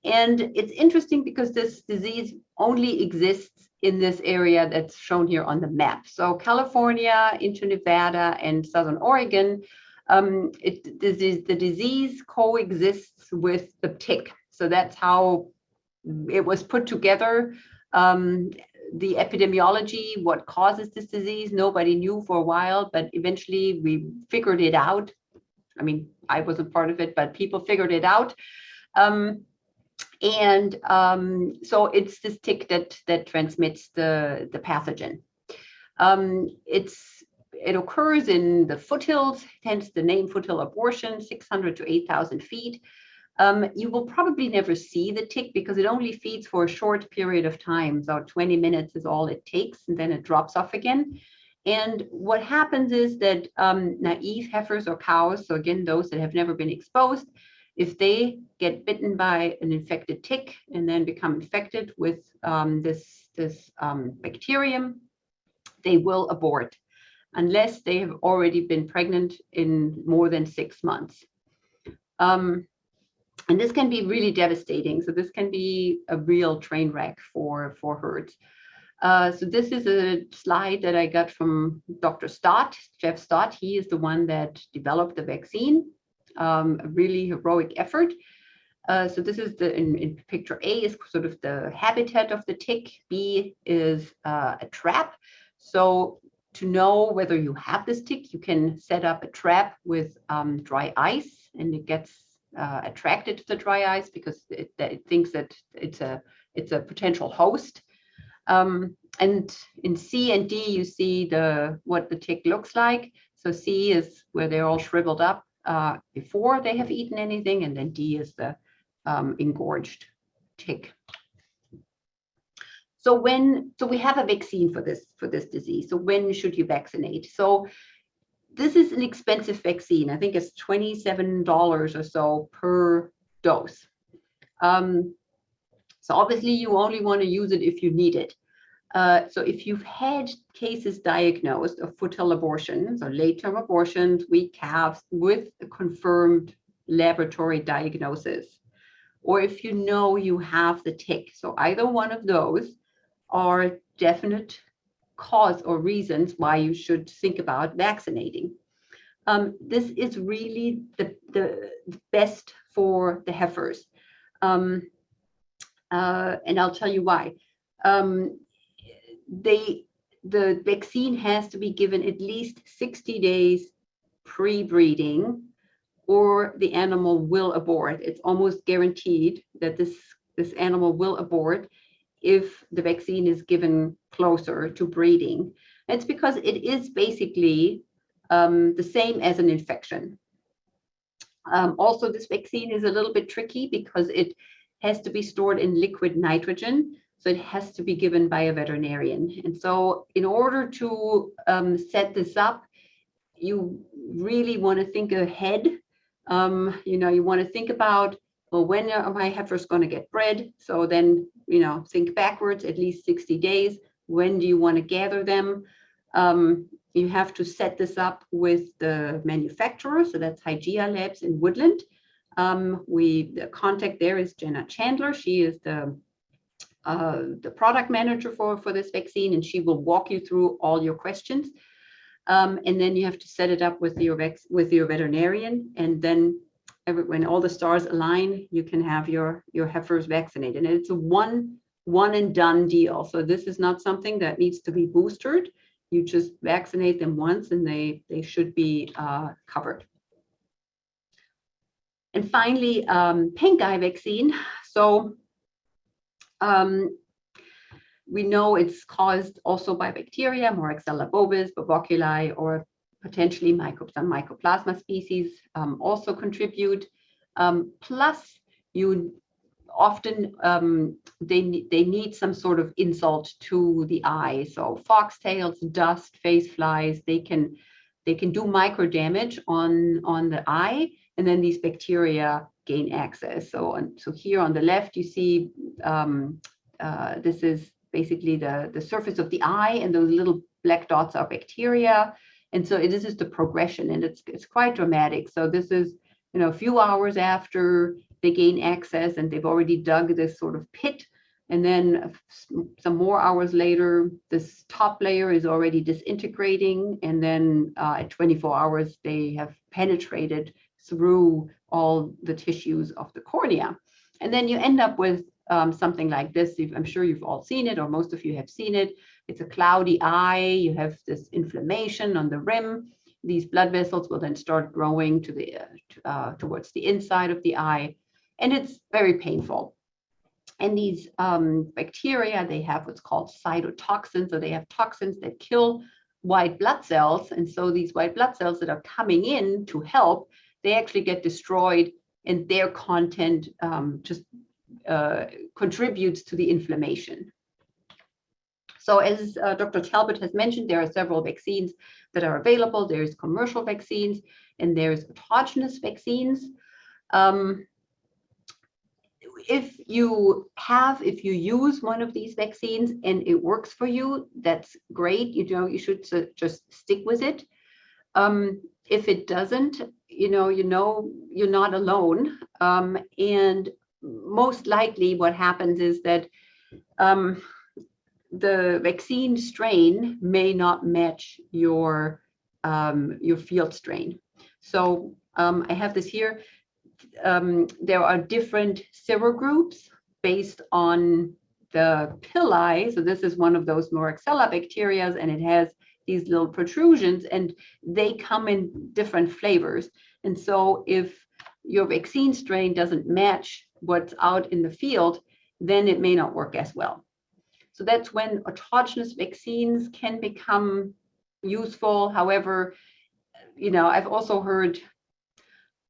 And it's interesting because this disease only exists in this area that's shown here on the map. So California into Nevada and Southern Oregon, the disease coexists with the tick. So that's how it was put together. The epidemiology, what causes this disease, nobody knew for a while, but eventually we figured it out. I mean, I wasn't part of it, but people figured it out. So it's this tick that transmits the pathogen. It occurs in the foothills, hence the name Foothill Abortion, 600 to 8,000 feet. You will probably never see the tick because it only feeds for a short period of time. So 20 minutes is all it takes, and then it drops off again. And what happens is that naive heifers or cows, so again, those that have never been exposed, if they get bitten by an infected tick and then become infected with this bacterium, they will abort unless they have already been pregnant in more than 6 months. And this can be really devastating. So this can be a real train wreck for herds. So this is a slide that I got from Dr. Stott, Jeff Stott. He is the one that developed the vaccine. A really heroic effort. So this is in picture A is sort of the habitat of the tick. B is a trap. So to know whether you have this tick, you can set up a trap with dry ice, and it gets attracted to the dry ice because it thinks that it's a potential host. And in C and D, you see what the tick looks like. So C is where they're all shriveled up before they have eaten anything, and then D is the engorged tick. So we have a vaccine for this disease. So when should you vaccinate? So this is an expensive vaccine. I think it's $27 or so per dose. So obviously you only want to use it if you need it. So if you've had cases diagnosed of foothill abortions or late-term abortions, weak calves with a confirmed laboratory diagnosis, or if you know you have the tick, so either one of those are definite cause or reasons why you should think about vaccinating. This is really the best for the heifers. And I'll tell you why. The vaccine has to be given at least 60 days pre-breeding, or the animal will abort. It's almost guaranteed that this animal will abort if the vaccine is given closer to breeding. It's because it is basically the same as an infection. Also, this vaccine is a little bit tricky because it has to be stored in liquid nitrogen. So it has to be given by a veterinarian. And so in order to set this up, you really want to think ahead. You want to think about, well, when are my heifers going to get bred? So then, think backwards, at least 60 days. When do you want to gather them? You have to set this up with the manufacturer. So that's Hygia Labs in Woodland. The contact there is Jenna Chandler. She is the product manager for this vaccine, and she will walk you through all your questions. And then you have to set it up with your veterinarian, and then when all the stars align, you can have your heifers vaccinated. And it's a one and done deal. So this is not something that needs to be boosted. You just vaccinate them once, and they should be covered. And finally, pink eye vaccine. So we know it's caused also by bacteria, Moraxella bovis, Boboculi, or potentially some Mycoplasma species also contribute. Plus, you often they need some sort of insult to the eye. So foxtails, dust, phase flies, they can do micro damage on the eye, and then these bacteria gain access. So here on the left, you see this is basically the surface of the eye, and those little black dots are bacteria. And so this is the progression, and it's quite dramatic. So this is, a few hours after they gain access, and they've already dug this sort of pit. And then some more hours later, this top layer is already disintegrating. And then at 24 hours, they have penetrated through all the tissues of the cornea. And then you end up with something like this. I'm sure you've all seen it, or most of you have seen it. It's a cloudy eye. You have this inflammation on the rim. These blood vessels will then start growing towards the inside of the eye, and it's very painful. And these bacteria, they have what's called cytotoxins, so they have toxins that kill white blood cells. And so these white blood cells that are coming in to help, they actually get destroyed, and their content just contributes to the inflammation. So as Dr. Talbot has mentioned, there are several vaccines that are available. There's commercial vaccines, and there's autogenous vaccines. If you use one of these vaccines and it works for you, that's great. You should just stick with it. If it doesn't, you're not alone. And most likely what happens is that the vaccine strain may not match your field strain. So I have this here. There are different serogroups based on the pili. So this is one of those Moraxella bacteria, and it has these little protrusions, and they come in different flavors. And so if your vaccine strain doesn't match what's out in the field, then it may not work as well. So that's when autogenous vaccines can become useful. However, I've also heard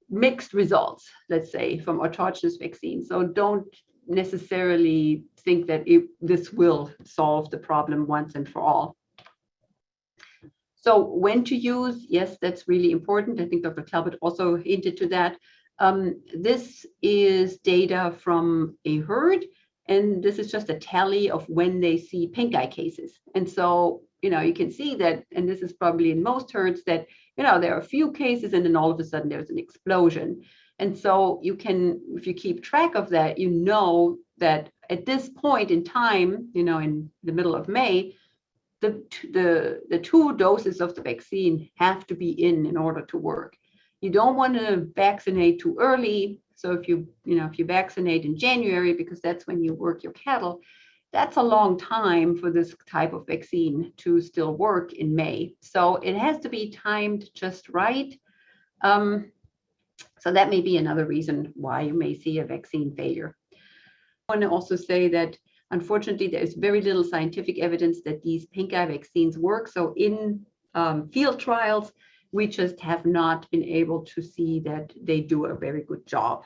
mixed results, let's say, from autogenous vaccines. So don't necessarily think that this will solve the problem once and for all. So when to use, yes, that's really important. I think Dr. Talbot also hinted to that. This is data from a herd, And this is just a tally of when they see pink eye cases. And so, you can see that, and this is probably in most herds, that, there are a few cases and then all of a sudden there's an explosion. And so you can, if you keep track of that, that at this point in time, in the middle of May, the 2 doses of the vaccine have to be in order to work. You don't want to vaccinate too early. So if you vaccinate in January, because that's when you work your cattle, that's a long time for this type of vaccine to still work in May. So it has to be timed just right. So that may be another reason why you may see a vaccine failure. I want to also say that unfortunately, there's very little scientific evidence that these pink eye vaccines work. So in field trials, we just have not been able to see that they do a very good job.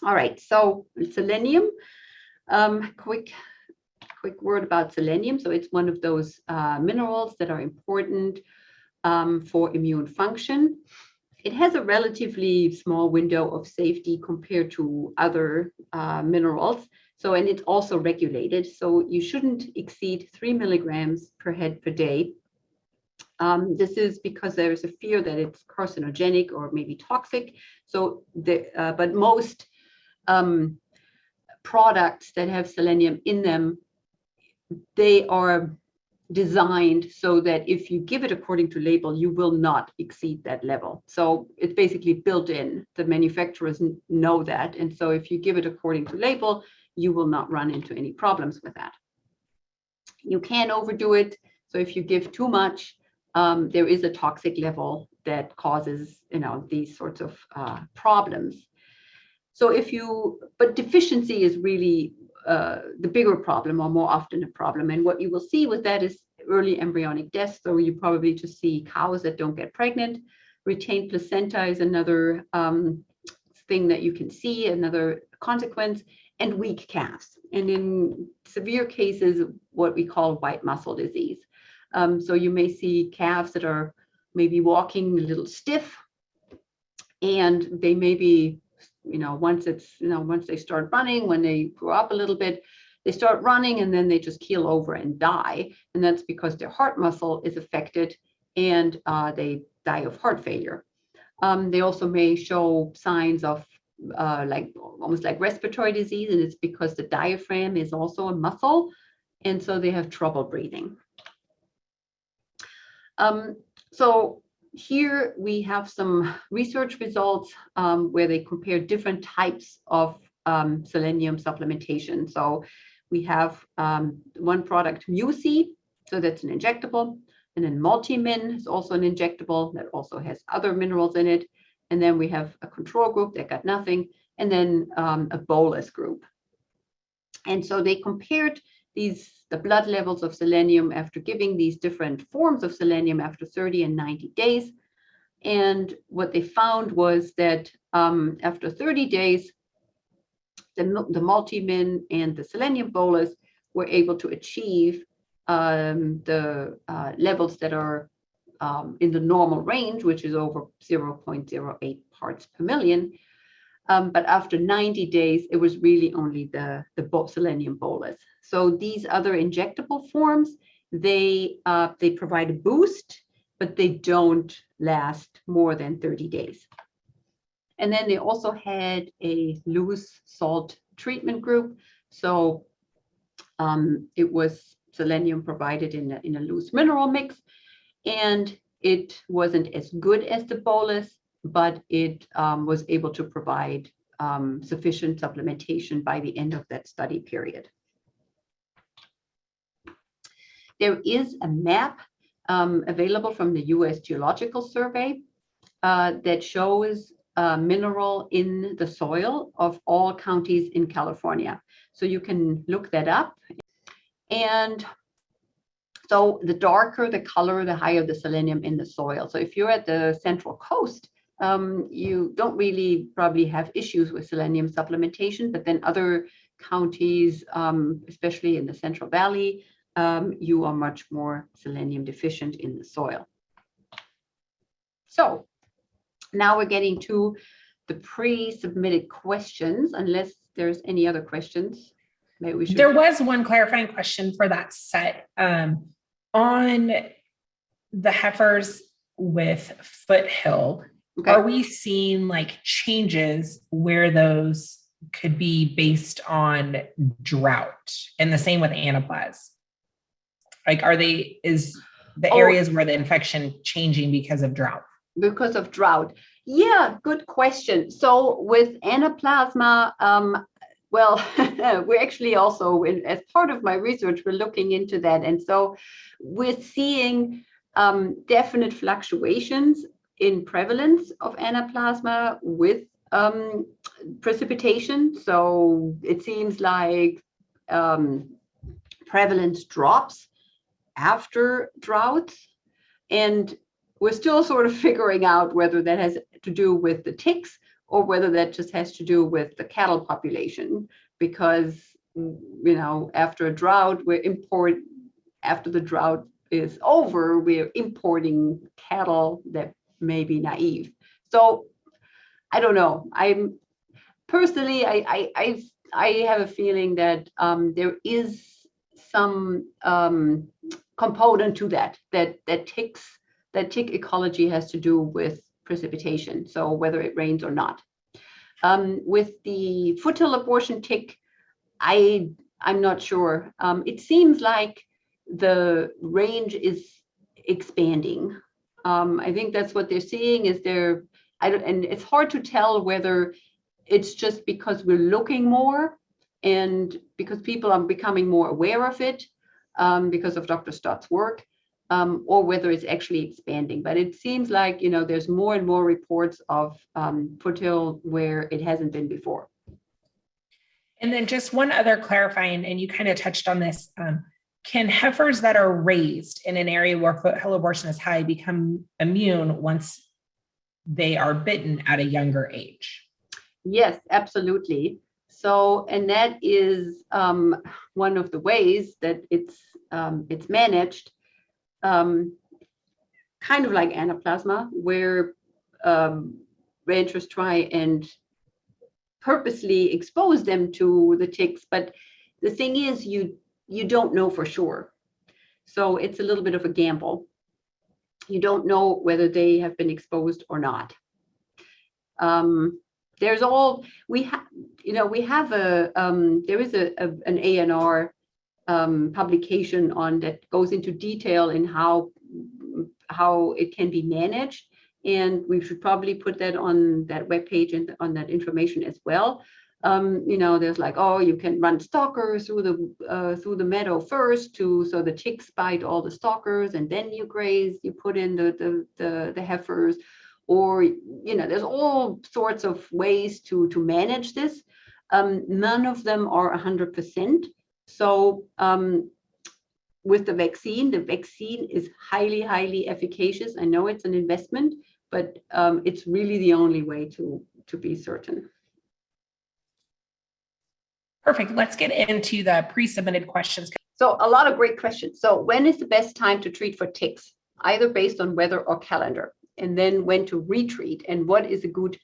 All right, so selenium. Quick word about selenium. So it's one of those minerals that are important for immune function. It has a relatively small window of safety compared to other minerals. So, and it's also regulated. So you shouldn't exceed 3 milligrams per head per day. This is because there is a fear that it's carcinogenic or maybe toxic. So, but most products that have selenium in them, they are designed so that if you give it according to label, you will not exceed that level. So it's basically built in. The manufacturers know that. And so if you give it according to label, you will not run into any problems with that. You can overdo it. So if you give too much, there is a toxic level that causes, these sorts of problems. So but deficiency is really the bigger problem, or more often a problem. And what you will see with that is early embryonic death. So you probably just see cows that don't get pregnant. Retained placenta is another thing that you can see, another consequence, and weak calves. And in severe cases, what we call white muscle disease. So you may see calves that are maybe walking a little stiff, and they may be, once they start running, when they grow up a little bit, they start running and then they just keel over and die. And that's because their heart muscle is affected and they die of heart failure. They also may show signs of almost like respiratory disease, and it's because the diaphragm is also a muscle, and so they have trouble breathing. So here we have some research results where they compare different types of selenium supplementation. So we have one product, Musi, so that's an injectable, and then Multimin is also an injectable that also has other minerals in it. And then we have a control group that got nothing, and then a bolus group. And so they compared the blood levels of selenium after giving these different forms of selenium after 30 and 90 days. And what they found was that after 30 days, the Multimin and the selenium bolus were able to achieve the levels that are in the normal range, which is over 0.08 parts per million. But after 90 days, it was really only the selenium bolus. So these other injectable forms, they provide a boost, but they don't last more than 30 days. And then they also had a loose salt treatment group. So it was selenium provided in a loose mineral mix, and it wasn't as good as the bolus, but it was able to provide sufficient supplementation by the end of that study period. There is a map available from the U.S. Geological Survey that shows mineral in the soil of all counties in California. So you can look that up. And so the darker the color, the higher the selenium in the soil. So if you're at the Central Coast, you don't really probably have issues with selenium supplementation, but then other counties, especially in the Central Valley, you are much more selenium deficient in the soil. So now we're getting to the pre-submitted questions, unless there's any other questions. Maybe we should. There was one clarifying question for that set on the heifers with Foothill. Okay. Are we seeing like changes where those could be based on drought? And the same with Anaplasma. Like, is the areas where the infection changing because of drought? Because of drought. Yeah, good question. So with Anaplasma, well, we're actually also, as part of my research, we're looking into that. And so we're seeing definite fluctuations in prevalence of Anaplasma with precipitation. So it seems like prevalence drops after droughts. And we're still sort of figuring out whether that has to do with the ticks or whether that just has to do with the cattle population, because, after a drought, after the drought is over, we're importing cattle that may be naive. So I don't know. I'm personally, I have a feeling that there is some component to that tick ecology has to do with precipitation, so whether it rains or not. With the Foothill abortion tick, I'm not sure. It seems like the range is expanding. I think that's what they're seeing and it's hard to tell whether it's just because we're looking more and because people are becoming more aware of it because of Dr. Stott's work, or whether it's actually expanding. But it seems like, there's more and more reports of Foothill where it hasn't been before. And then just one other clarifying, and you kind of touched on this, can heifers that are raised in an area where Foothill abortion is high become immune once they are bitten at a younger age? Yes, absolutely. So, and that is one of the ways that it's managed, kind of like Anaplasma, where ranchers try and purposely expose them to the ticks. But the thing is, you don't know for sure. So it's a little bit of a gamble. You don't know whether they have been exposed or not. There is an ANR publication on that goes into detail in how it can be managed, and we should probably put that on that webpage and on that information as well. There's like, you can run stalkers through the meadow first so the ticks bite all the stalkers, and then you put in the heifers, or there's all sorts of ways to manage this. None of them are 100%. So with the vaccine is highly, highly efficacious. I know it's an investment, but it's really the only way to be certain. Perfect. Let's get into the pre-submitted questions. So a lot of great questions. So when is the best time to treat for ticks, either based on weather or calendar? And then when to retreat, and what is a good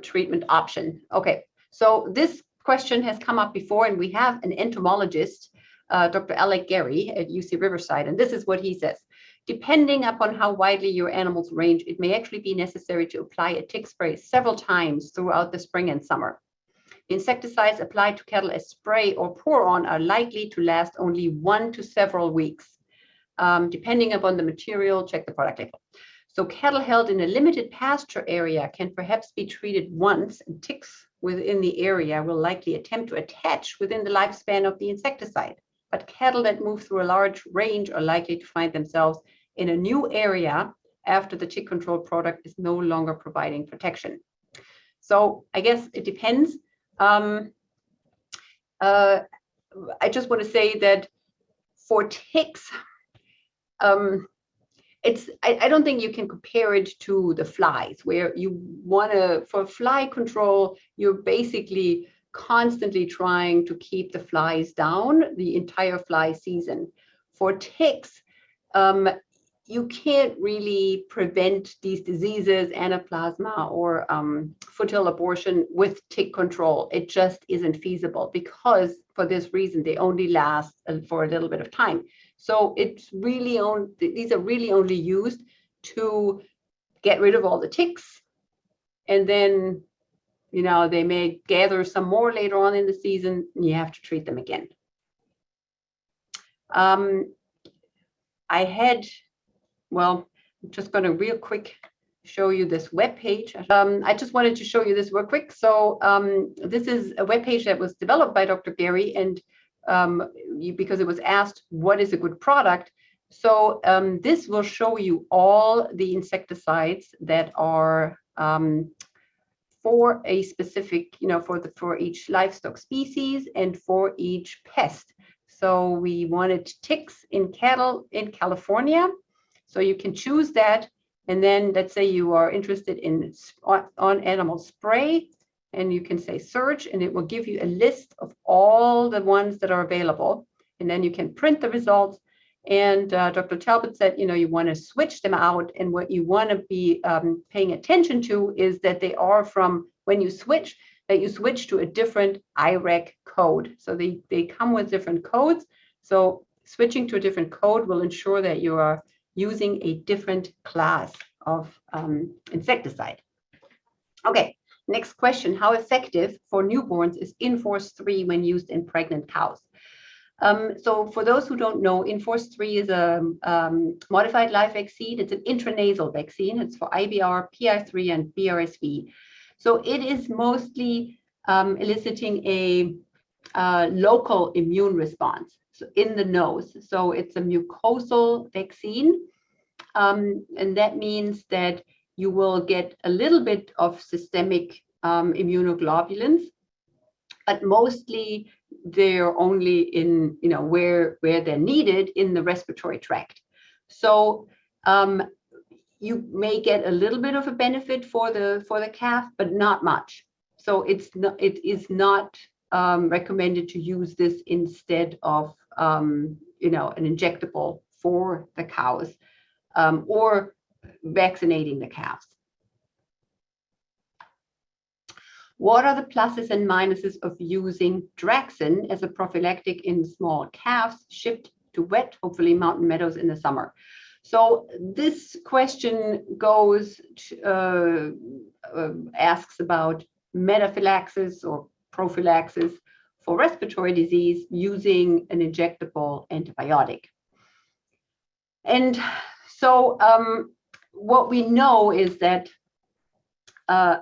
treatment option? Okay, so this question has come up before, and we have an entomologist, Dr. Alec Gary at UC Riverside, and this is what he says. Depending upon how widely your animals range, it may actually be necessary to apply a tick spray several times throughout the spring and summer. Insecticides applied to cattle as spray or pour on are likely to last only 1 to several weeks. Depending upon the material, check the product label. So cattle held in a limited pasture area can perhaps be treated once, and ticks within the area will likely attempt to attach within the lifespan of the insecticide. But cattle that move through a large range are likely to find themselves in a new area after the tick control product is no longer providing protection. So I guess it depends. I just want to say that for ticks, I don't think you can compare it to the flies, where for fly control, you're basically constantly trying to keep the flies down the entire fly season. For ticks, you can't really prevent these diseases, Anaplasma or Foothill Abortion, with tick control. It just isn't feasible because for this reason, they only last for a little bit of time. So it's really these are really only used to get rid of all the ticks. And then, you know, they may gather some more later on in the season and you have to treat them again. Well, I'm just going to real quick show you this web page. I just wanted to show you this real quick. So this is a web page that was developed by Dr. Gary, and because it was asked, what is a good product? So this will show you all the insecticides that are for a specific, you know, for each livestock species and for each pest. So we wanted ticks in cattle in California. So you can choose that. And then let's say you are interested in on animal spray, and you can say search, and it will give you a list of all the ones that are available. And then you can print the results. And Dr. Talbot said, you know, you want to switch them out. And what you want to be paying attention to is that they are from, when you switch, that you switch to a different IREC code. So they come with different codes. So switching to a different code will ensure that you are using a different class of insecticide. Okay, next question. How effective for newborns is Inforce 3 when used in pregnant cows? So for those who don't know, Inforce 3 is a modified live vaccine. It's an intranasal vaccine. It's for IBR, PI3, and BRSV. So it is mostly eliciting a local immune response in the nose. So it's a mucosal vaccine. And that means that you will get a little bit of systemic immunoglobulins, but mostly they're only in, you know, where they're needed in the respiratory tract. So you may get a little bit of a benefit for the calf, but not much. So it is not recommended to use this instead of you know, an injectable for the cows or vaccinating the calves. What are the pluses and minuses of using Draxxin as a prophylactic in small calves shipped to wet, hopefully mountain meadows in the summer? So this question goes asks about metaphylaxis or prophylaxis for respiratory disease using an injectable antibiotic. And so what we know is that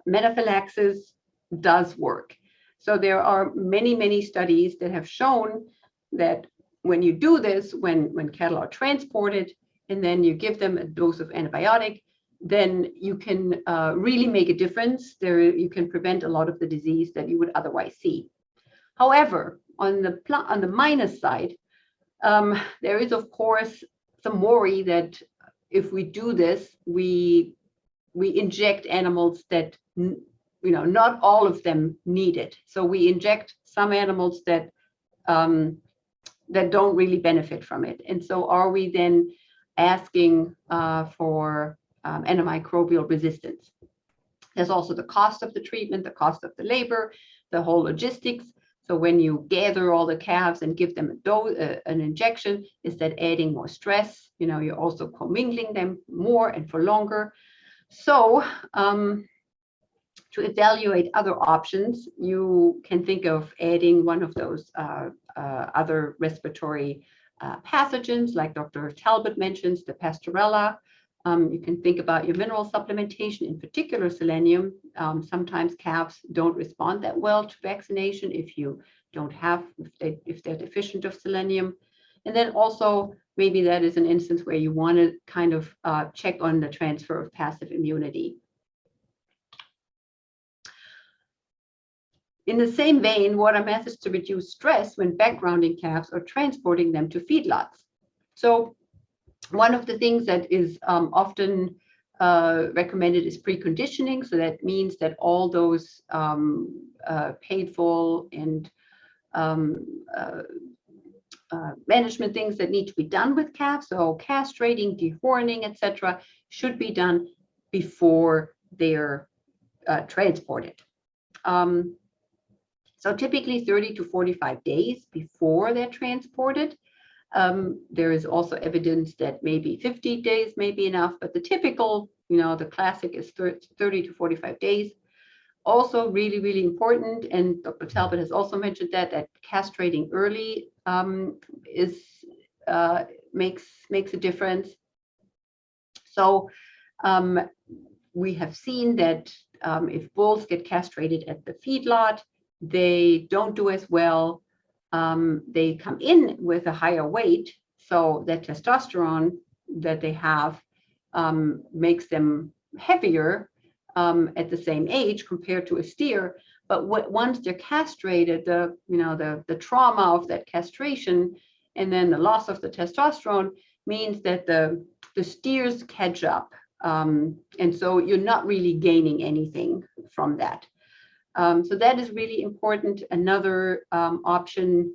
metaphylaxis does work. So there are many, many studies that have shown that when you do this, when cattle are transported and then you give them a dose of antibiotic, then you can really make a difference. You can prevent a lot of the disease that you would otherwise see. However, on the minus side, there is of course some worry that if we do this, we inject animals that, you know, not all of them need it. So we inject some animals that that don't really benefit from it. And so are we then asking for antimicrobial resistance? There's also the cost of the treatment, the cost of the labor, the whole logistics. So when you gather all the calves and give them an injection, is that adding more stress? You know, you're also commingling them more and for longer. So to evaluate other options, you can think of adding one of those other respiratory pathogens, like Dr. Talbot mentions, the Pastorella. You can think about your mineral supplementation, in particular selenium. Sometimes calves don't respond that well to vaccination if you don't have, if they're deficient of selenium. And then also maybe that is an instance where you want to kind of check on the transfer of passive immunity. In the same vein, what are methods to reduce stress when backgrounding calves or transporting them to feedlots? So one of the things that is often recommended is preconditioning. So that means that all those painful and management things that need to be done with calves, so castrating, dehorning, etc., should be done before they're transported. So typically 30 to 45 days before they're transported. There is also evidence that maybe 50 days may be enough, but the typical, the classic is 30 to 45 days. Also really, really important, and Dr. Talbot has also mentioned that castrating early makes a difference. So we have seen that if bulls get castrated at the feedlot, they don't do as well. They come in with a higher weight, so that testosterone that they have makes them heavier at the same age compared to a steer. But once they're castrated, the trauma of that castration and then the loss of the testosterone means that the steers catch up, and so you're not really gaining anything from that. So that is really important. Another option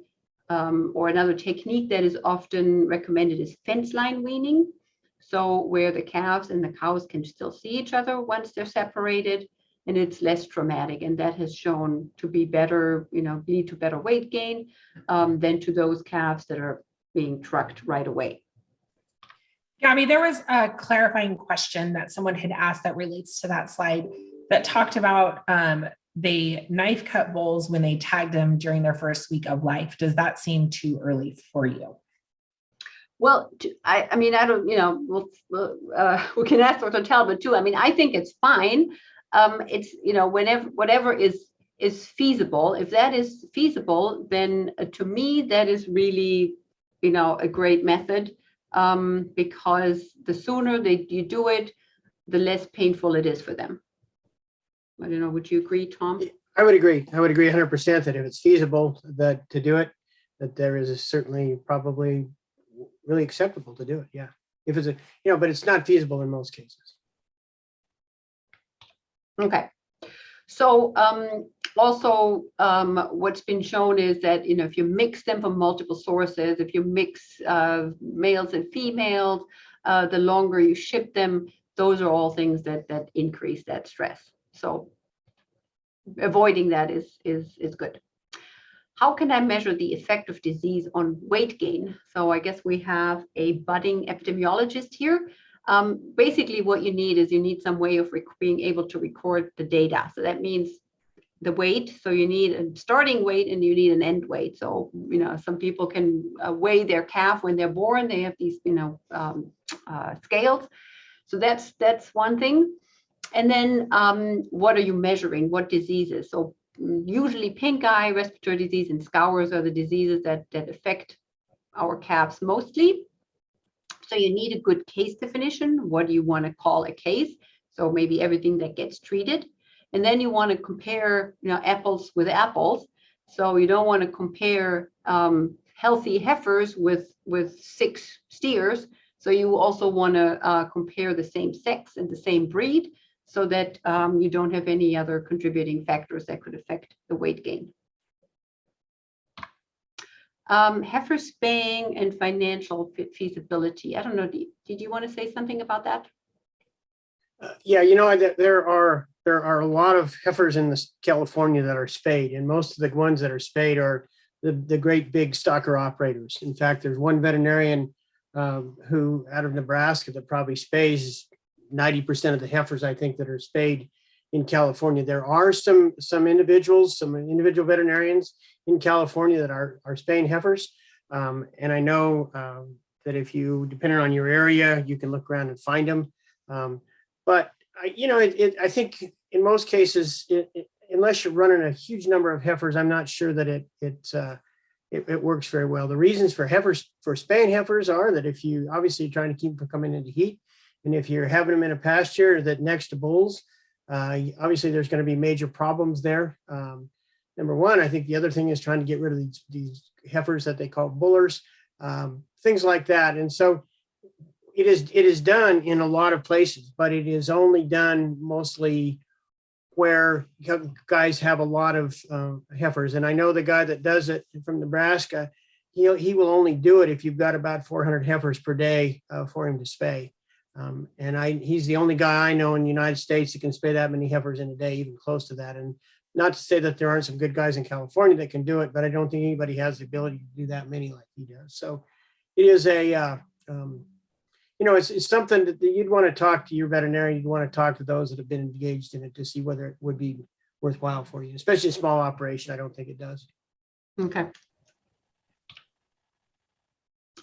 or another technique that is often recommended is fence line weaning. So where the calves and the cows can still see each other once they're separated, and it's less traumatic. And that has shown to be better, lead to better weight gain than to those calves that are being trucked right away. Gaby, there was a clarifying question that someone had asked that relates to that slide that talked about they knife cut bulls when they tagged them during their first week of life. Does that seem too early for you? Well, I don't, we can ask Dr. Talbot too. I think it's fine. It's, whatever is feasible. If that is feasible, then to me, that is really, a great method because the sooner you do it, the less painful it is for them. I don't know, would you agree, Tom? I would agree 100% that if it's feasible to do it, that there is certainly probably really acceptable to do it. Yeah. If it's but it's not feasible in most cases. Okay. So also what's been shown is that, if you mix them from multiple sources, if you mix males and females, the longer you ship them, those are all things that increase that stress. So avoiding that is good. How can I measure the effect of disease on weight gain? So I guess we have a budding epidemiologist here. Basically what you need some way of being able to record the data. So that means the weight. So you need a starting weight and you need an end weight. So, some people can weigh their calf when they're born. They have these, scales. So that's one thing. And then what are you measuring? What diseases? So usually pink eye, respiratory disease, and scours are the diseases that affect our calves mostly. So you need a good case definition. What do you want to call a case? So maybe everything that gets treated. And then you want to compare, apples with apples. So you don't want to compare healthy heifers with sick steers. So you also want to compare the same sex and the same breed, so that you don't have any other contributing factors that could affect the weight gain. Heifer spaying and financial feasibility. I don't know, did you want to say something about that? Yeah, there are a lot of heifers in California that are spayed, and most of the ones that are spayed are the great big stocker operators. In fact, there's one veterinarian who out of Nebraska that probably spays 90% of the heifers, I think, that are spayed in California. There are some individual veterinarians in California that are spaying heifers. And I know that if you, depending on your area, you can look around and find them. But I think in most cases, unless you're running a huge number of heifers, I'm not sure that it works very well. The reasons for spaying heifers are that if you obviously trying to keep them from coming into heat, and if you're having them in a pasture that next to bulls, obviously there's going to be major problems there. Number one, I think the other thing is trying to get rid of these heifers that they call bullers, things like that. And so it is done in a lot of places, but it is only done mostly where guys have a lot of heifers. And I know the guy that does it from Nebraska, he will only do it if you've got about 400 heifers per day for him to spay. And he's the only guy I know in the United States that can spay that many heifers in a day, even close to that. And not to say that there aren't some good guys in California that can do it, but I don't think anybody has the ability to do that many like he does. So it is it's something that you'd want to talk to your veterinarian. You'd want to talk to those that have been engaged in it to see whether it would be worthwhile for you, especially a small operation. I don't think it does. Okay.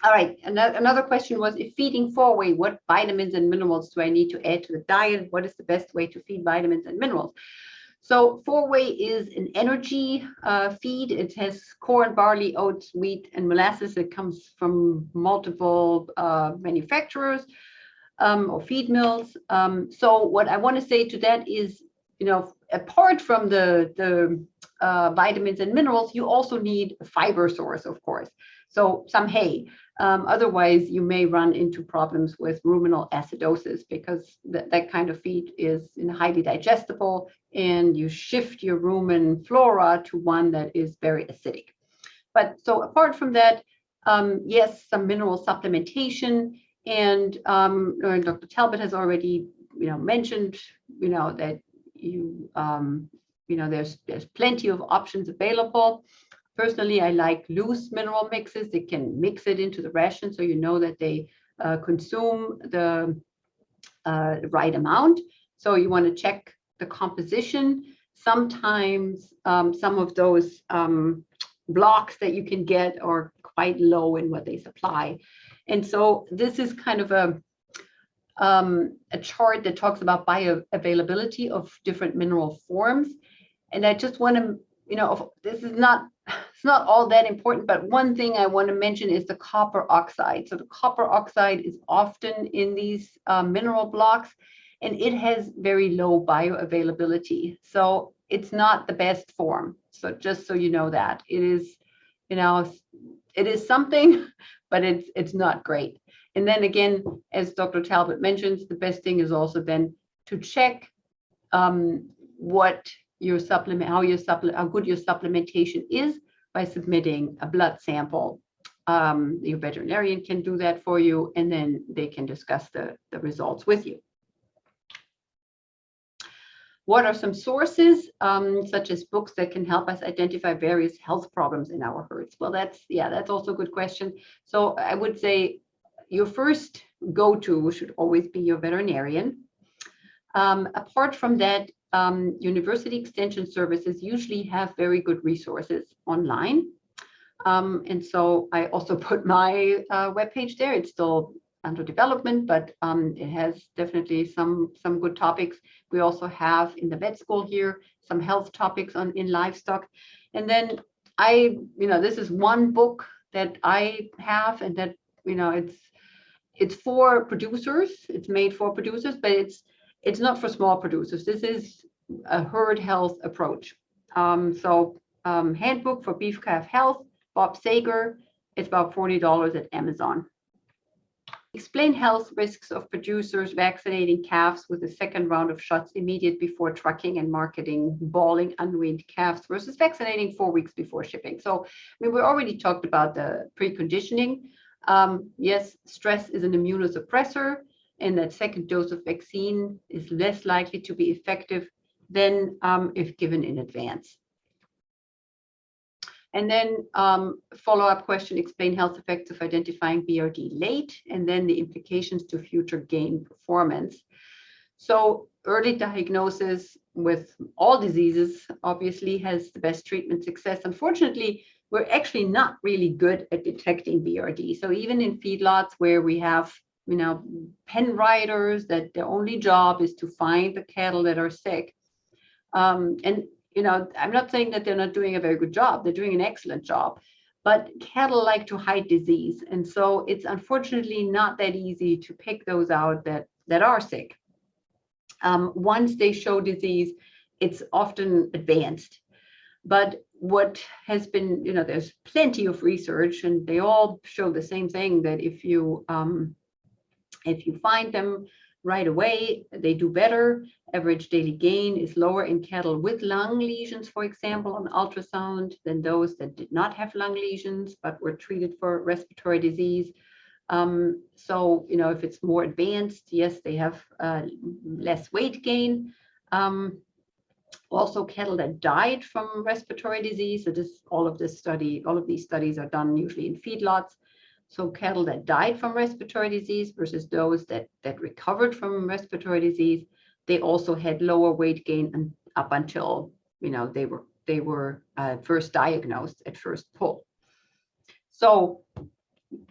All right. Another question was, if feeding 4-way, what vitamins and minerals do I need to add to the diet? What is the best way to feed vitamins and minerals? So 4-way is an energy feed. It has corn, barley, oats, wheat, and molasses. It comes from multiple manufacturers or feed mills. So what I want to say to that is, apart from the vitamins and minerals, you also need a fiber source, of course. So some hay. Otherwise, you may run into problems with ruminal acidosis, because that kind of feed is highly digestible, and you shift your rumen flora to one that is very acidic. But so apart from that, yes, some mineral supplementation, and Dr. Talbot has already mentioned that there's plenty of options available. Personally, I like loose mineral mixes. They can mix it into the ration, so you know that they consume the right amount. So you want to check the composition. Sometimes some of those blocks that you can get are quite low in what they supply. And so this is kind of a chart that talks about bioavailability of different mineral forms. And I just want to, this is not, it's not all that important, but one thing I want to mention is the copper oxide. So the copper oxide is often in these mineral blocks, and it has very low bioavailability. So it's not the best form. So just so you know that it is, it is something, but it's not great. And then again, as Dr. Talbot mentions, the best thing is also then to check what your supplement, how good your supplementation is by submitting a blood sample. Your veterinarian can do that for you, and then they can discuss the results with you. What are some sources, such as books, that can help us identify various health problems in our herds? Well, that's also a good question. So I would say your first go-to should always be your veterinarian. Apart from that, university extension services usually have very good resources online. And so I also put my webpage there. It's still under development, but it has definitely some good topics. We also have in the vet school here some health topics in livestock. And then this is one book that I have, and that it's for producers. It's made for producers, but it's not for small producers. This is a herd health approach. Handbook for beef calf health, Bob Sager. It's about $40 at Amazon. Explain health risks of producers vaccinating calves with a second round of shots immediate before trucking and marketing balling unweaned calves versus vaccinating 4 weeks before shipping. So, we already talked about the preconditioning. Yes, stress is an immunosuppressor, and that second dose of vaccine is less likely to be effective than if given in advance. And then follow-up question, explain health effects of identifying BRD late, and then the implications to future gain performance. So early diagnosis with all diseases obviously has the best treatment success. Unfortunately, we're actually not really good at detecting BRD. So even in feedlots where we have pen riders that their only job is to find the cattle that are sick, I'm not saying that they're not doing a very good job. They're doing an excellent job, but cattle like to hide disease. And so it's unfortunately not that easy to pick those out that are sick. Once they show disease, it's often advanced. But what has been, there's plenty of research, and they all show the same thing, that if you find them right away, they do better. Average daily gain is lower in cattle with lung lesions, for example, on ultrasound than those that did not have lung lesions but were treated for respiratory disease. So, if it's more advanced, yes, they have less weight gain. Also, cattle that died from respiratory disease. So all of these studies are done usually in feedlots. So cattle that died from respiratory disease versus those that recovered from respiratory disease, they also had lower weight gain up until they were first diagnosed at first pull. So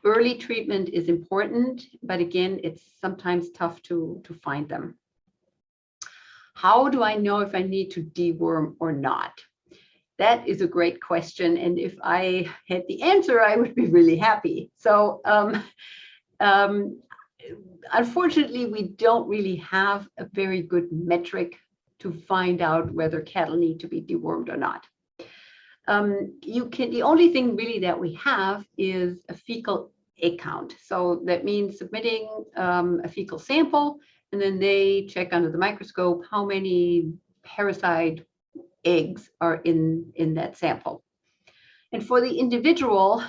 early treatment is important, but again, it's sometimes tough to find them. How do I know if I need to deworm or not? That is a great question. And if I had the answer, I would be really happy. So unfortunately, we don't really have a very good metric to find out whether cattle need to be dewormed or not. The only thing really that we have is a fecal egg count. So that means submitting a fecal sample, and then they check under the microscope how many parasite eggs are in that sample. And for the individual,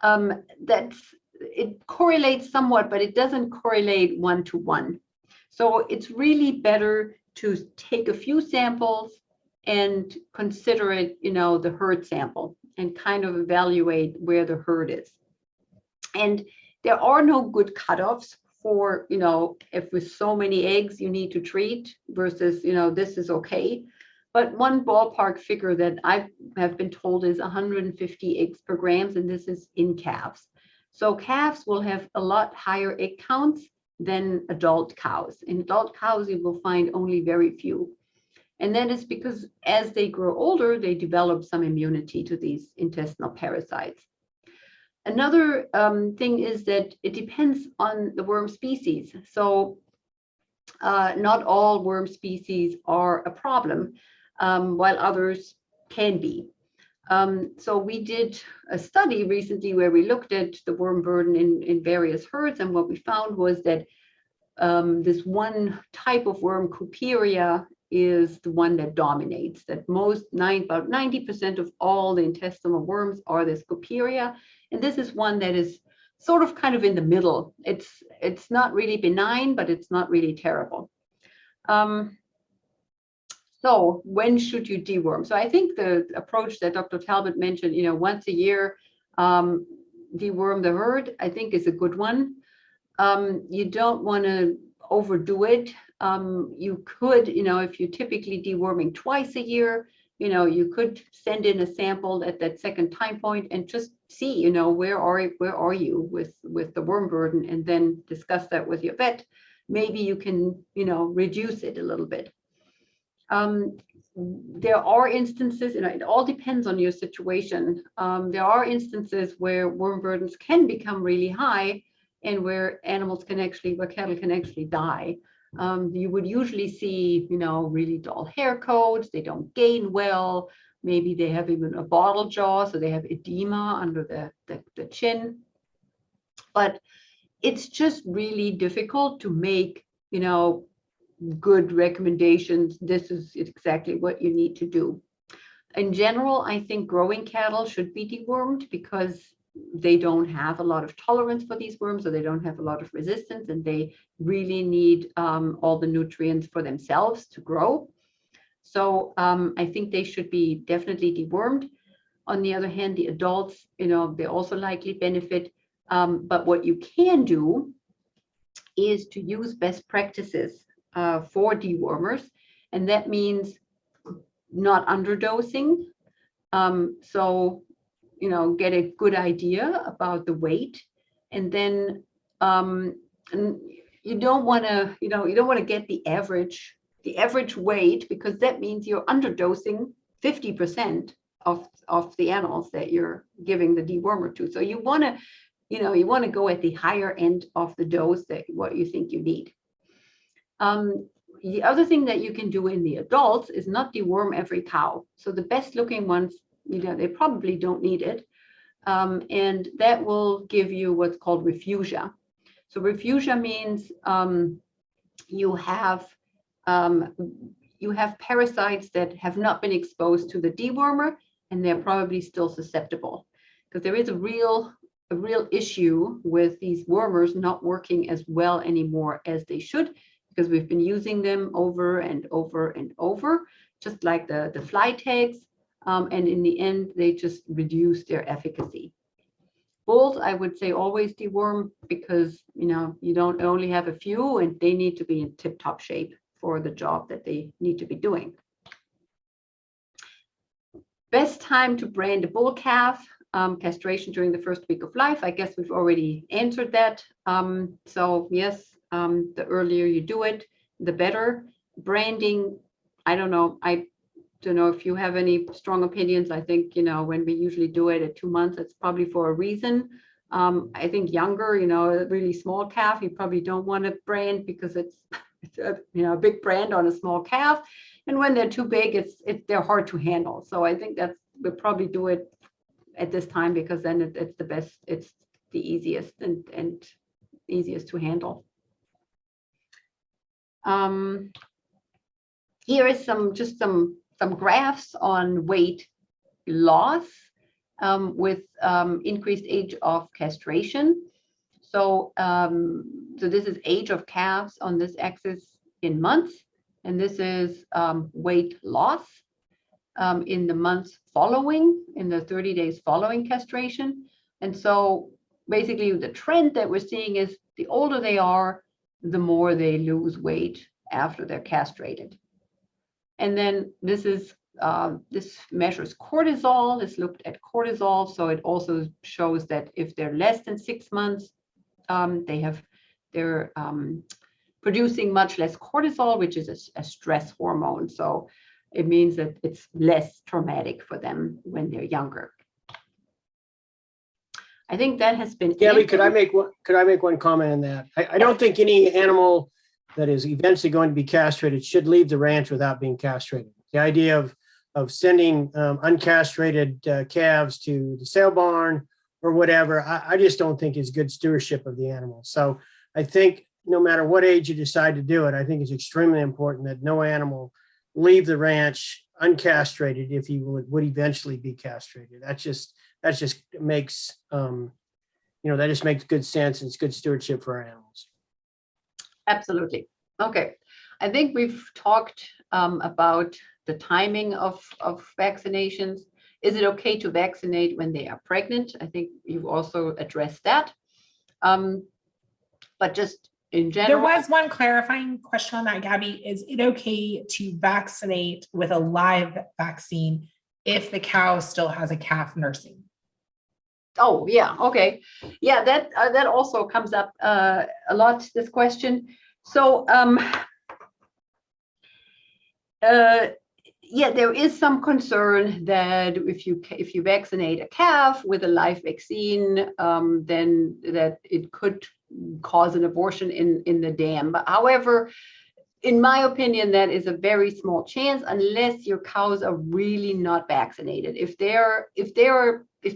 it correlates somewhat, but it doesn't correlate 1-to-1. So it's really better to take a few samples and consider it, the herd sample, and kind of evaluate where the herd is. And there are no good cutoffs for, if with so many eggs you need to treat versus, this is okay. But one ballpark figure that I have been told is 150 eggs per grams, and this is in calves. So calves will have a lot higher egg counts than adult cows. In adult cows, you will find only very few. And that is because as they grow older, they develop some immunity to these intestinal parasites. Another thing is that it depends on the worm species. So not all worm species are a problem, while others can be. So we did a study recently where we looked at the worm burden in various herds, and what we found was that this one type of worm, Cooperia, is the one that dominates, that about 90% of all the intestinal worms are this Cooperia. And this is one that is sort of kind of in the middle. It's not really benign, but it's not really terrible. So when should you deworm? So I think the approach that Dr. Talbot mentioned, once a year, deworm the herd, I think is a good one. You don't want to overdo it. You could, if you're typically deworming twice a year, you could send in a sample at that second time point and just see, where are you with the worm burden, and then discuss that with your vet. Maybe you can, reduce it a little bit. There are instances, it all depends on your situation. There are instances where worm burdens can become really high, and where cattle can actually die. You would usually see, really dull hair coats. They don't gain well. Maybe they have even a bottle jaw, so they have edema under the chin. But it's just really difficult to make, good recommendations. This is exactly what you need to do. In general, I think growing cattle should be dewormed because they don't have a lot of tolerance for these worms, so they don't have a lot of resistance, and they really need all the nutrients for themselves to grow. So I think they should be definitely dewormed. On the other hand, the adults, they also likely benefit. But what you can do is to use best practices for dewormers, and that means not underdosing. So get a good idea about the weight, and then and you don't want to get the average weight, because that means you're underdosing 50% of the animals that you're giving the dewormer to. So you want to go at the higher end of the dose that what you think you need. The other thing that you can do in the adults is not deworm every cow. So the best looking ones, they probably don't need it. And that will give you what's called refugia. So refugia means you have parasites that have not been exposed to the dewormer, and they're probably still susceptible, because there is a real issue with these wormers not working as well anymore as they should, because we've been using them over and over and over, just like the fly tags, and in the end, they just reduce their efficacy. Bulls, I would say, always deworm, because you don't only have a few, and they need to be in tip-top shape for the job that they need to be doing. Best time to brand a bull calf, castration during the first week of life. I guess we've already answered that. So yes, the earlier you do it, the better. Branding, I don't know. I don't know if you have any strong opinions. I think, when we usually do it at 2 months, it's probably for a reason. I think younger, a really small calf, you probably don't want to brand, because it's a big brand on a small calf. And when they're too big, they're hard to handle. So I think we'll probably do it at this time, because then it's the best, it's the easiest and easiest to handle. Here is some graphs on weight loss with increased age of castration. So this is age of calves on this axis in months, and this is weight loss in the months following, in the 30 days following castration. And so basically the trend that we're seeing is the older they are, the more they lose weight after they're castrated. And then this measures cortisol. This looked at cortisol, so it also shows that if they're less than 6 months, they're producing much less cortisol, which is a stress hormone. So it means that it's less traumatic for them when they're younger. I think that has been. Gaby, could I make one comment on that? I don't think any animal that is eventually going to be castrated should leave the ranch without being castrated. The idea of sending uncastrated calves to the sale barn or whatever, I just don't think is good stewardship of the animal. So I think no matter what age you decide to do it, I think it's extremely important that no animal leave the ranch uncastrated if he would eventually be castrated. That just makes that just makes good sense, and it's good stewardship for our animals. Absolutely. Okay. I think we've talked about the timing of vaccinations. Is it okay to vaccinate when they are pregnant? I think you've also addressed that. But just in general. There was one clarifying question on that, Gaby. Is it okay to vaccinate with a live vaccine if the cow still has a calf nursing? Oh, yeah. Okay. Yeah, that also comes up a lot, this question. So, yeah, there is some concern that if you vaccinate a calf with a live vaccine, then that it could cause an abortion in the dam. But however, in my opinion, that is a very small chance unless your cows are really not vaccinated. If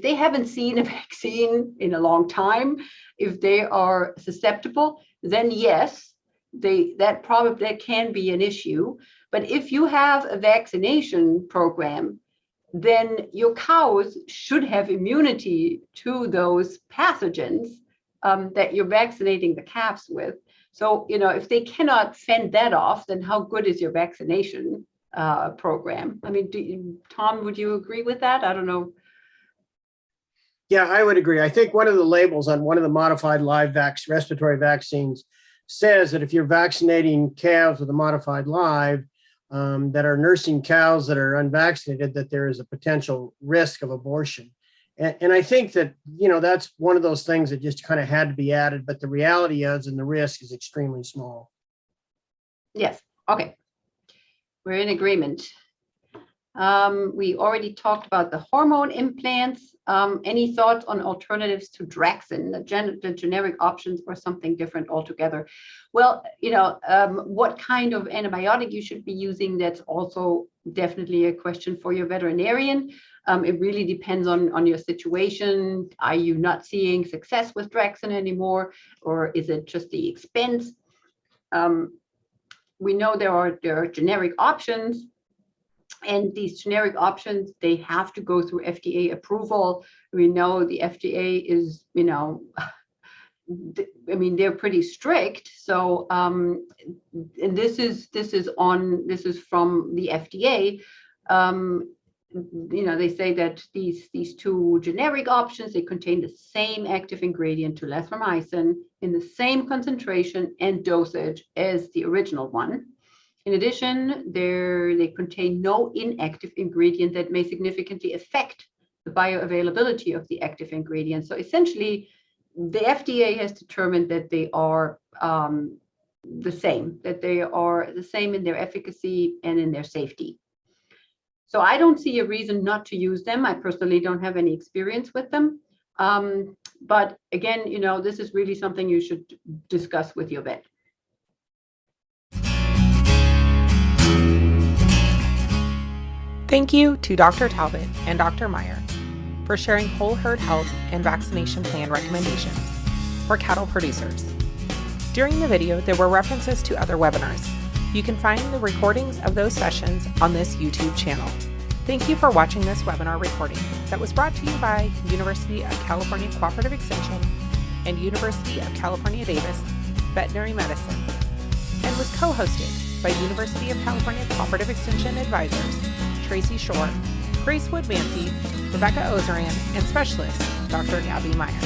they haven't seen a vaccine in a long time, if they are susceptible, then yes, that can be an issue. But if you have a vaccination program, then your cows should have immunity to those pathogens that you're vaccinating the calves with. So, if they cannot fend that off, then how good is your vaccination program? I mean, Tom, would you agree with that? I don't know. Yeah, I would agree. I think one of the labels on one of the modified live respiratory vaccines says that if you're vaccinating calves with a modified live that are nursing cows that are unvaccinated, that there is a potential risk of abortion. And I think that, that's one of those things that just kind of had to be added, but the reality is, and the risk is extremely small. Yes. Okay. We're in agreement. We already talked about the hormone implants. Any thoughts on alternatives to Draxxin, the generic options, or something different altogether? Well, what kind of antibiotic you should be using, that's also definitely a question for your veterinarian. It really depends on your situation. Are you not seeing success with Draxxin anymore, or is it just the expense? we know there are generic options, and these generic options, they have to go through FDA approval. We know the FDA is, they're pretty strict. So, and this is from the FDA. They say that these two generic options, they contain the same active ingredient, tulathromycin, in the same concentration and dosage as the original one. In addition, they contain no inactive ingredient that may significantly affect the bioavailability of the active ingredient. So essentially, the FDA has determined that they are the same in their efficacy and in their safety. So I don't see a reason not to use them. I personally don't have any experience with them. But again, this is really something you should discuss with your vet. Thank you to Dr. Talbot and Dr. Maier for sharing whole herd health and vaccination plan recommendations for cattle producers. During the video, there were references to other webinars. You can find the recordings of those sessions on this YouTube channel. Thank you for watching this webinar recording that was brought to you by University of California Cooperative Extension and University of California Davis Veterinary Medicine, and was co-hosted by University of California Cooperative Extension Advisors Tracy Schohr, Grace Woodmansee, Rebecca Ozeran, and specialist Dr. Gaby Maier.